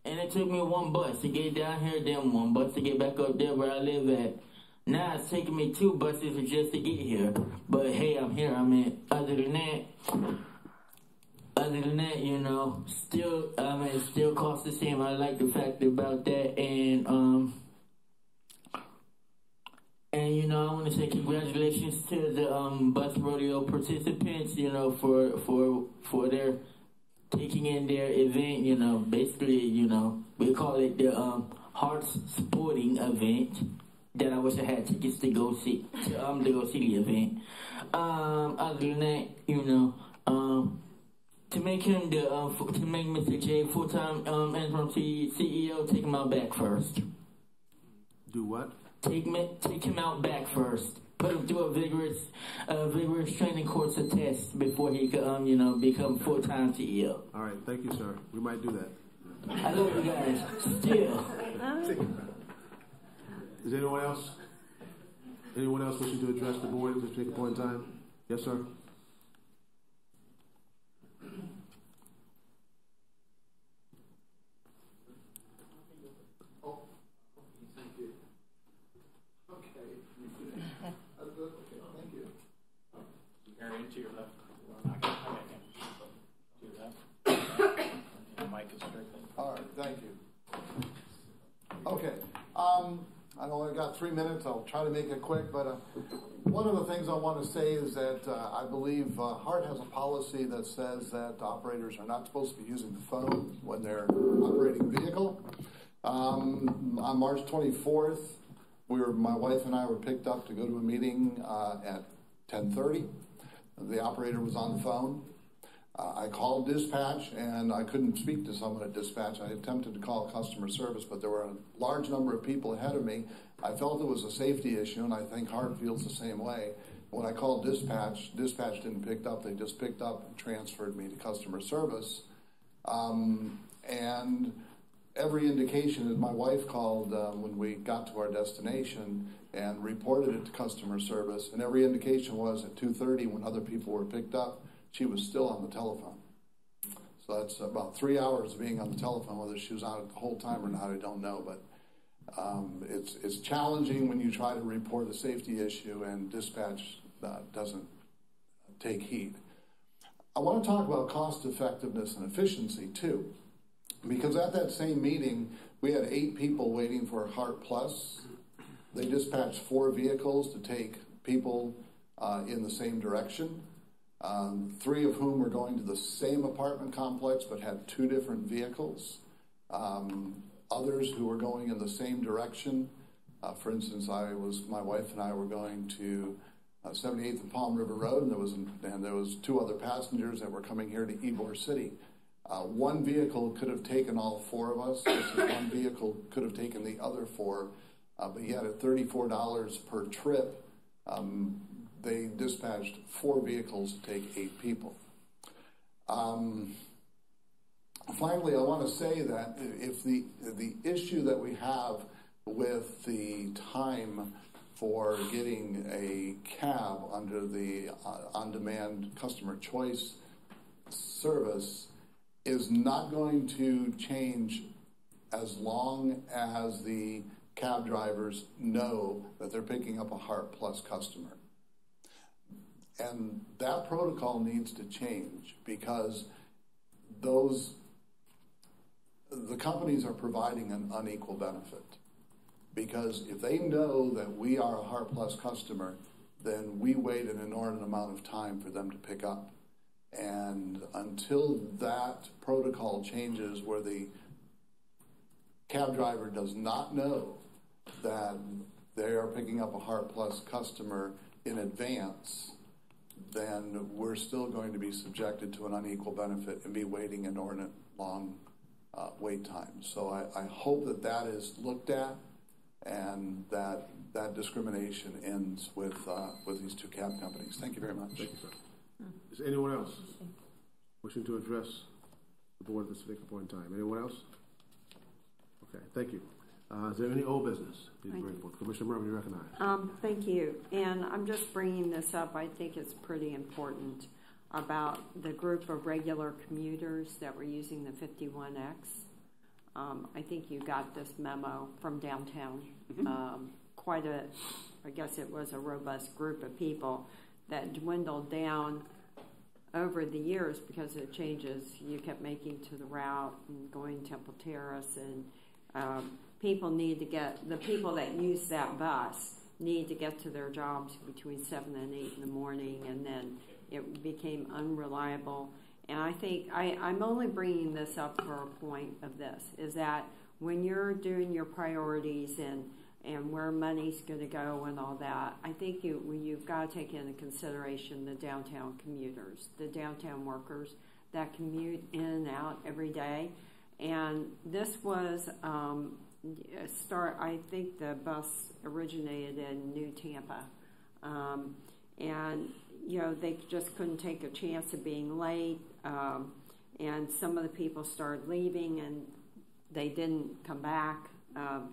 And it took me 1 bus to get down here, then 1 bus to get back up there where I live at. Now it's taking me 2 buses just to get here. But hey, I'm here. I mean, other than that, it still costs the same. I like the fact about that, and I want to say congratulations to the bus rodeo participants, for their taking in their event. Basically, we call it the Hearts Sporting Event. That I wish I had tickets to go see the event. Other than that, to make him to make Mr. J full-time interim CEO, take him out back first. Do what? take him out back first. Put him through a vigorous training course of tests before he could, become full-time CEO. All right, thank you, sir. We might do that. I love you guys. Still. Is there anyone else? Anyone else wishing to address the board at this particular point in time? Yes, sir. Aaron, to your left. To your left. The mic is strictly. All right, thank you. Okay, I only got 3 minutes. I'll try to make it quick, but one of the things I want to say is that I believe HART has a policy that says that operators are not supposed to be using the phone when they're operating a vehicle. On March 24th, my wife and I were picked up to go to a meeting at 10:30. The operator was on the phone. I called dispatch, and I couldn't speak to someone at dispatch. I attempted to call customer service, but there were a large number of people ahead of me. I felt it was a safety issue, and I think HART feels the same way. When I called dispatch didn't pick up. They just picked up and transferred me to customer service. And every indication is my wife called when we got to our destination and reported it to customer service, and every indication was at 2:30 when other people were picked up, she was still on the telephone. So that's about 3 hours of being on the telephone. Whether she was on it the whole time or not, I don't know. But it's challenging when you try to report a safety issue and dispatch doesn't take heed. I want to talk about cost effectiveness and efficiency too, because at that same meeting, we had 8 people waiting for HART Plus. They dispatched 4 vehicles to take people in the same direction. 3 of whom were going to the same apartment complex but had 2 different vehicles. Others who were going in the same direction. For instance, my wife and I were going to 78th and Palm River Road, and there was 2 other passengers that were coming here to Ybor City. 1 vehicle could have taken all 4 of us. One vehicle could have taken the other 4, but yet at $34 per trip, they dispatched 4 vehicles to take 8 people. Finally, I want to say that if the issue that we have with the time for getting a cab under the on-demand customer choice service is not going to change as long as the cab drivers know that they're picking up a HART Plus customer. And that protocol needs to change because the companies are providing an unequal benefit. Because if they know that we are a HART Plus customer, then we wait an inordinate amount of time for them to pick up. And until that protocol changes where the cab driver does not know that they are picking up a HART Plus customer in advance, then we're still going to be subjected to an unequal benefit and be waiting inordinate long wait times. So I hope that is looked at and that discrimination ends with these 2 cab companies. Thank you very much. Thank you, sir. Is anyone else wishing to address the board at this particular point in time? Anyone else? Okay, thank you. Is there any old business? Commissioner Mervyn, you recognize. Thank you. And I'm just bringing this up. I think it's pretty important about the group of regular commuters that were using the 51X. I think you got this memo from downtown. I guess it was a robust group of people that dwindled down over the years because of the changes you kept making to the route and going Temple Terrace, and people that use that bus need to get to their jobs between 7 and 8 in the morning, and then it became unreliable. And I think I'm only bringing this up for a point of this, is that when you're doing your priorities and where money's going to go and all that, I think you've got to take into consideration the downtown commuters, the downtown workers that commute in and out every day. And this was I think the bus originated in New Tampa. And, you know, they just couldn't take a chance of being late. And some of the people started leaving and they didn't come back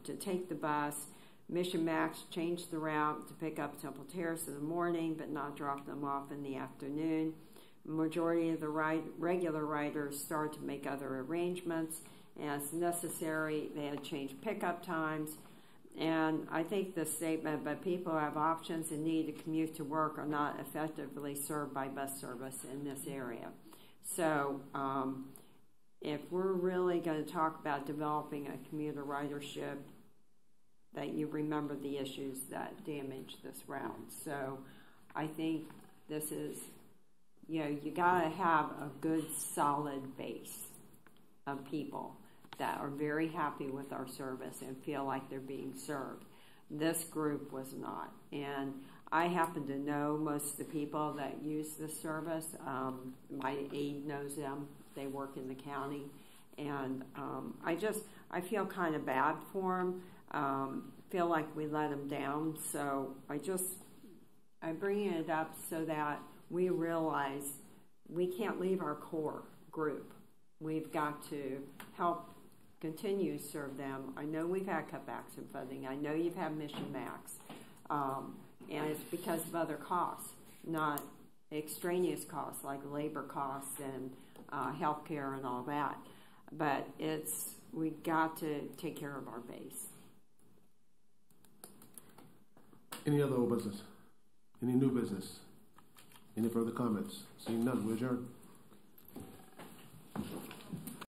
to take the bus. Mission Max changed the route to pick up Temple Terrace in the morning, but not drop them off in the afternoon. The majority of the regular riders started to make other arrangements. As necessary, they had changed pickup times. And I think the statement, but people who have options and need to commute to work are not effectively served by bus service in this area. So if we're really going to talk about developing a commuter ridership, that you remember the issues that damage this route. So I think this is, you know, you got to have a good solid base of people that are very happy with our service and feel like they're being served. This group was not. And I happen to know most of the people that use this service. My aide knows them. They work in the county. And I feel kind of bad for them. Feel like we let them down. So I'm bringing it up so that we realize we can't leave our core group. We've got to help continue to serve them. I know we've had cutbacks in funding. I know you've had Mission Max. And it's because of other costs, not extraneous costs like labor costs and health care and all that. But we got to take care of our base. Any other old business? Any new business? Any further comments? Seeing none, we adjourn.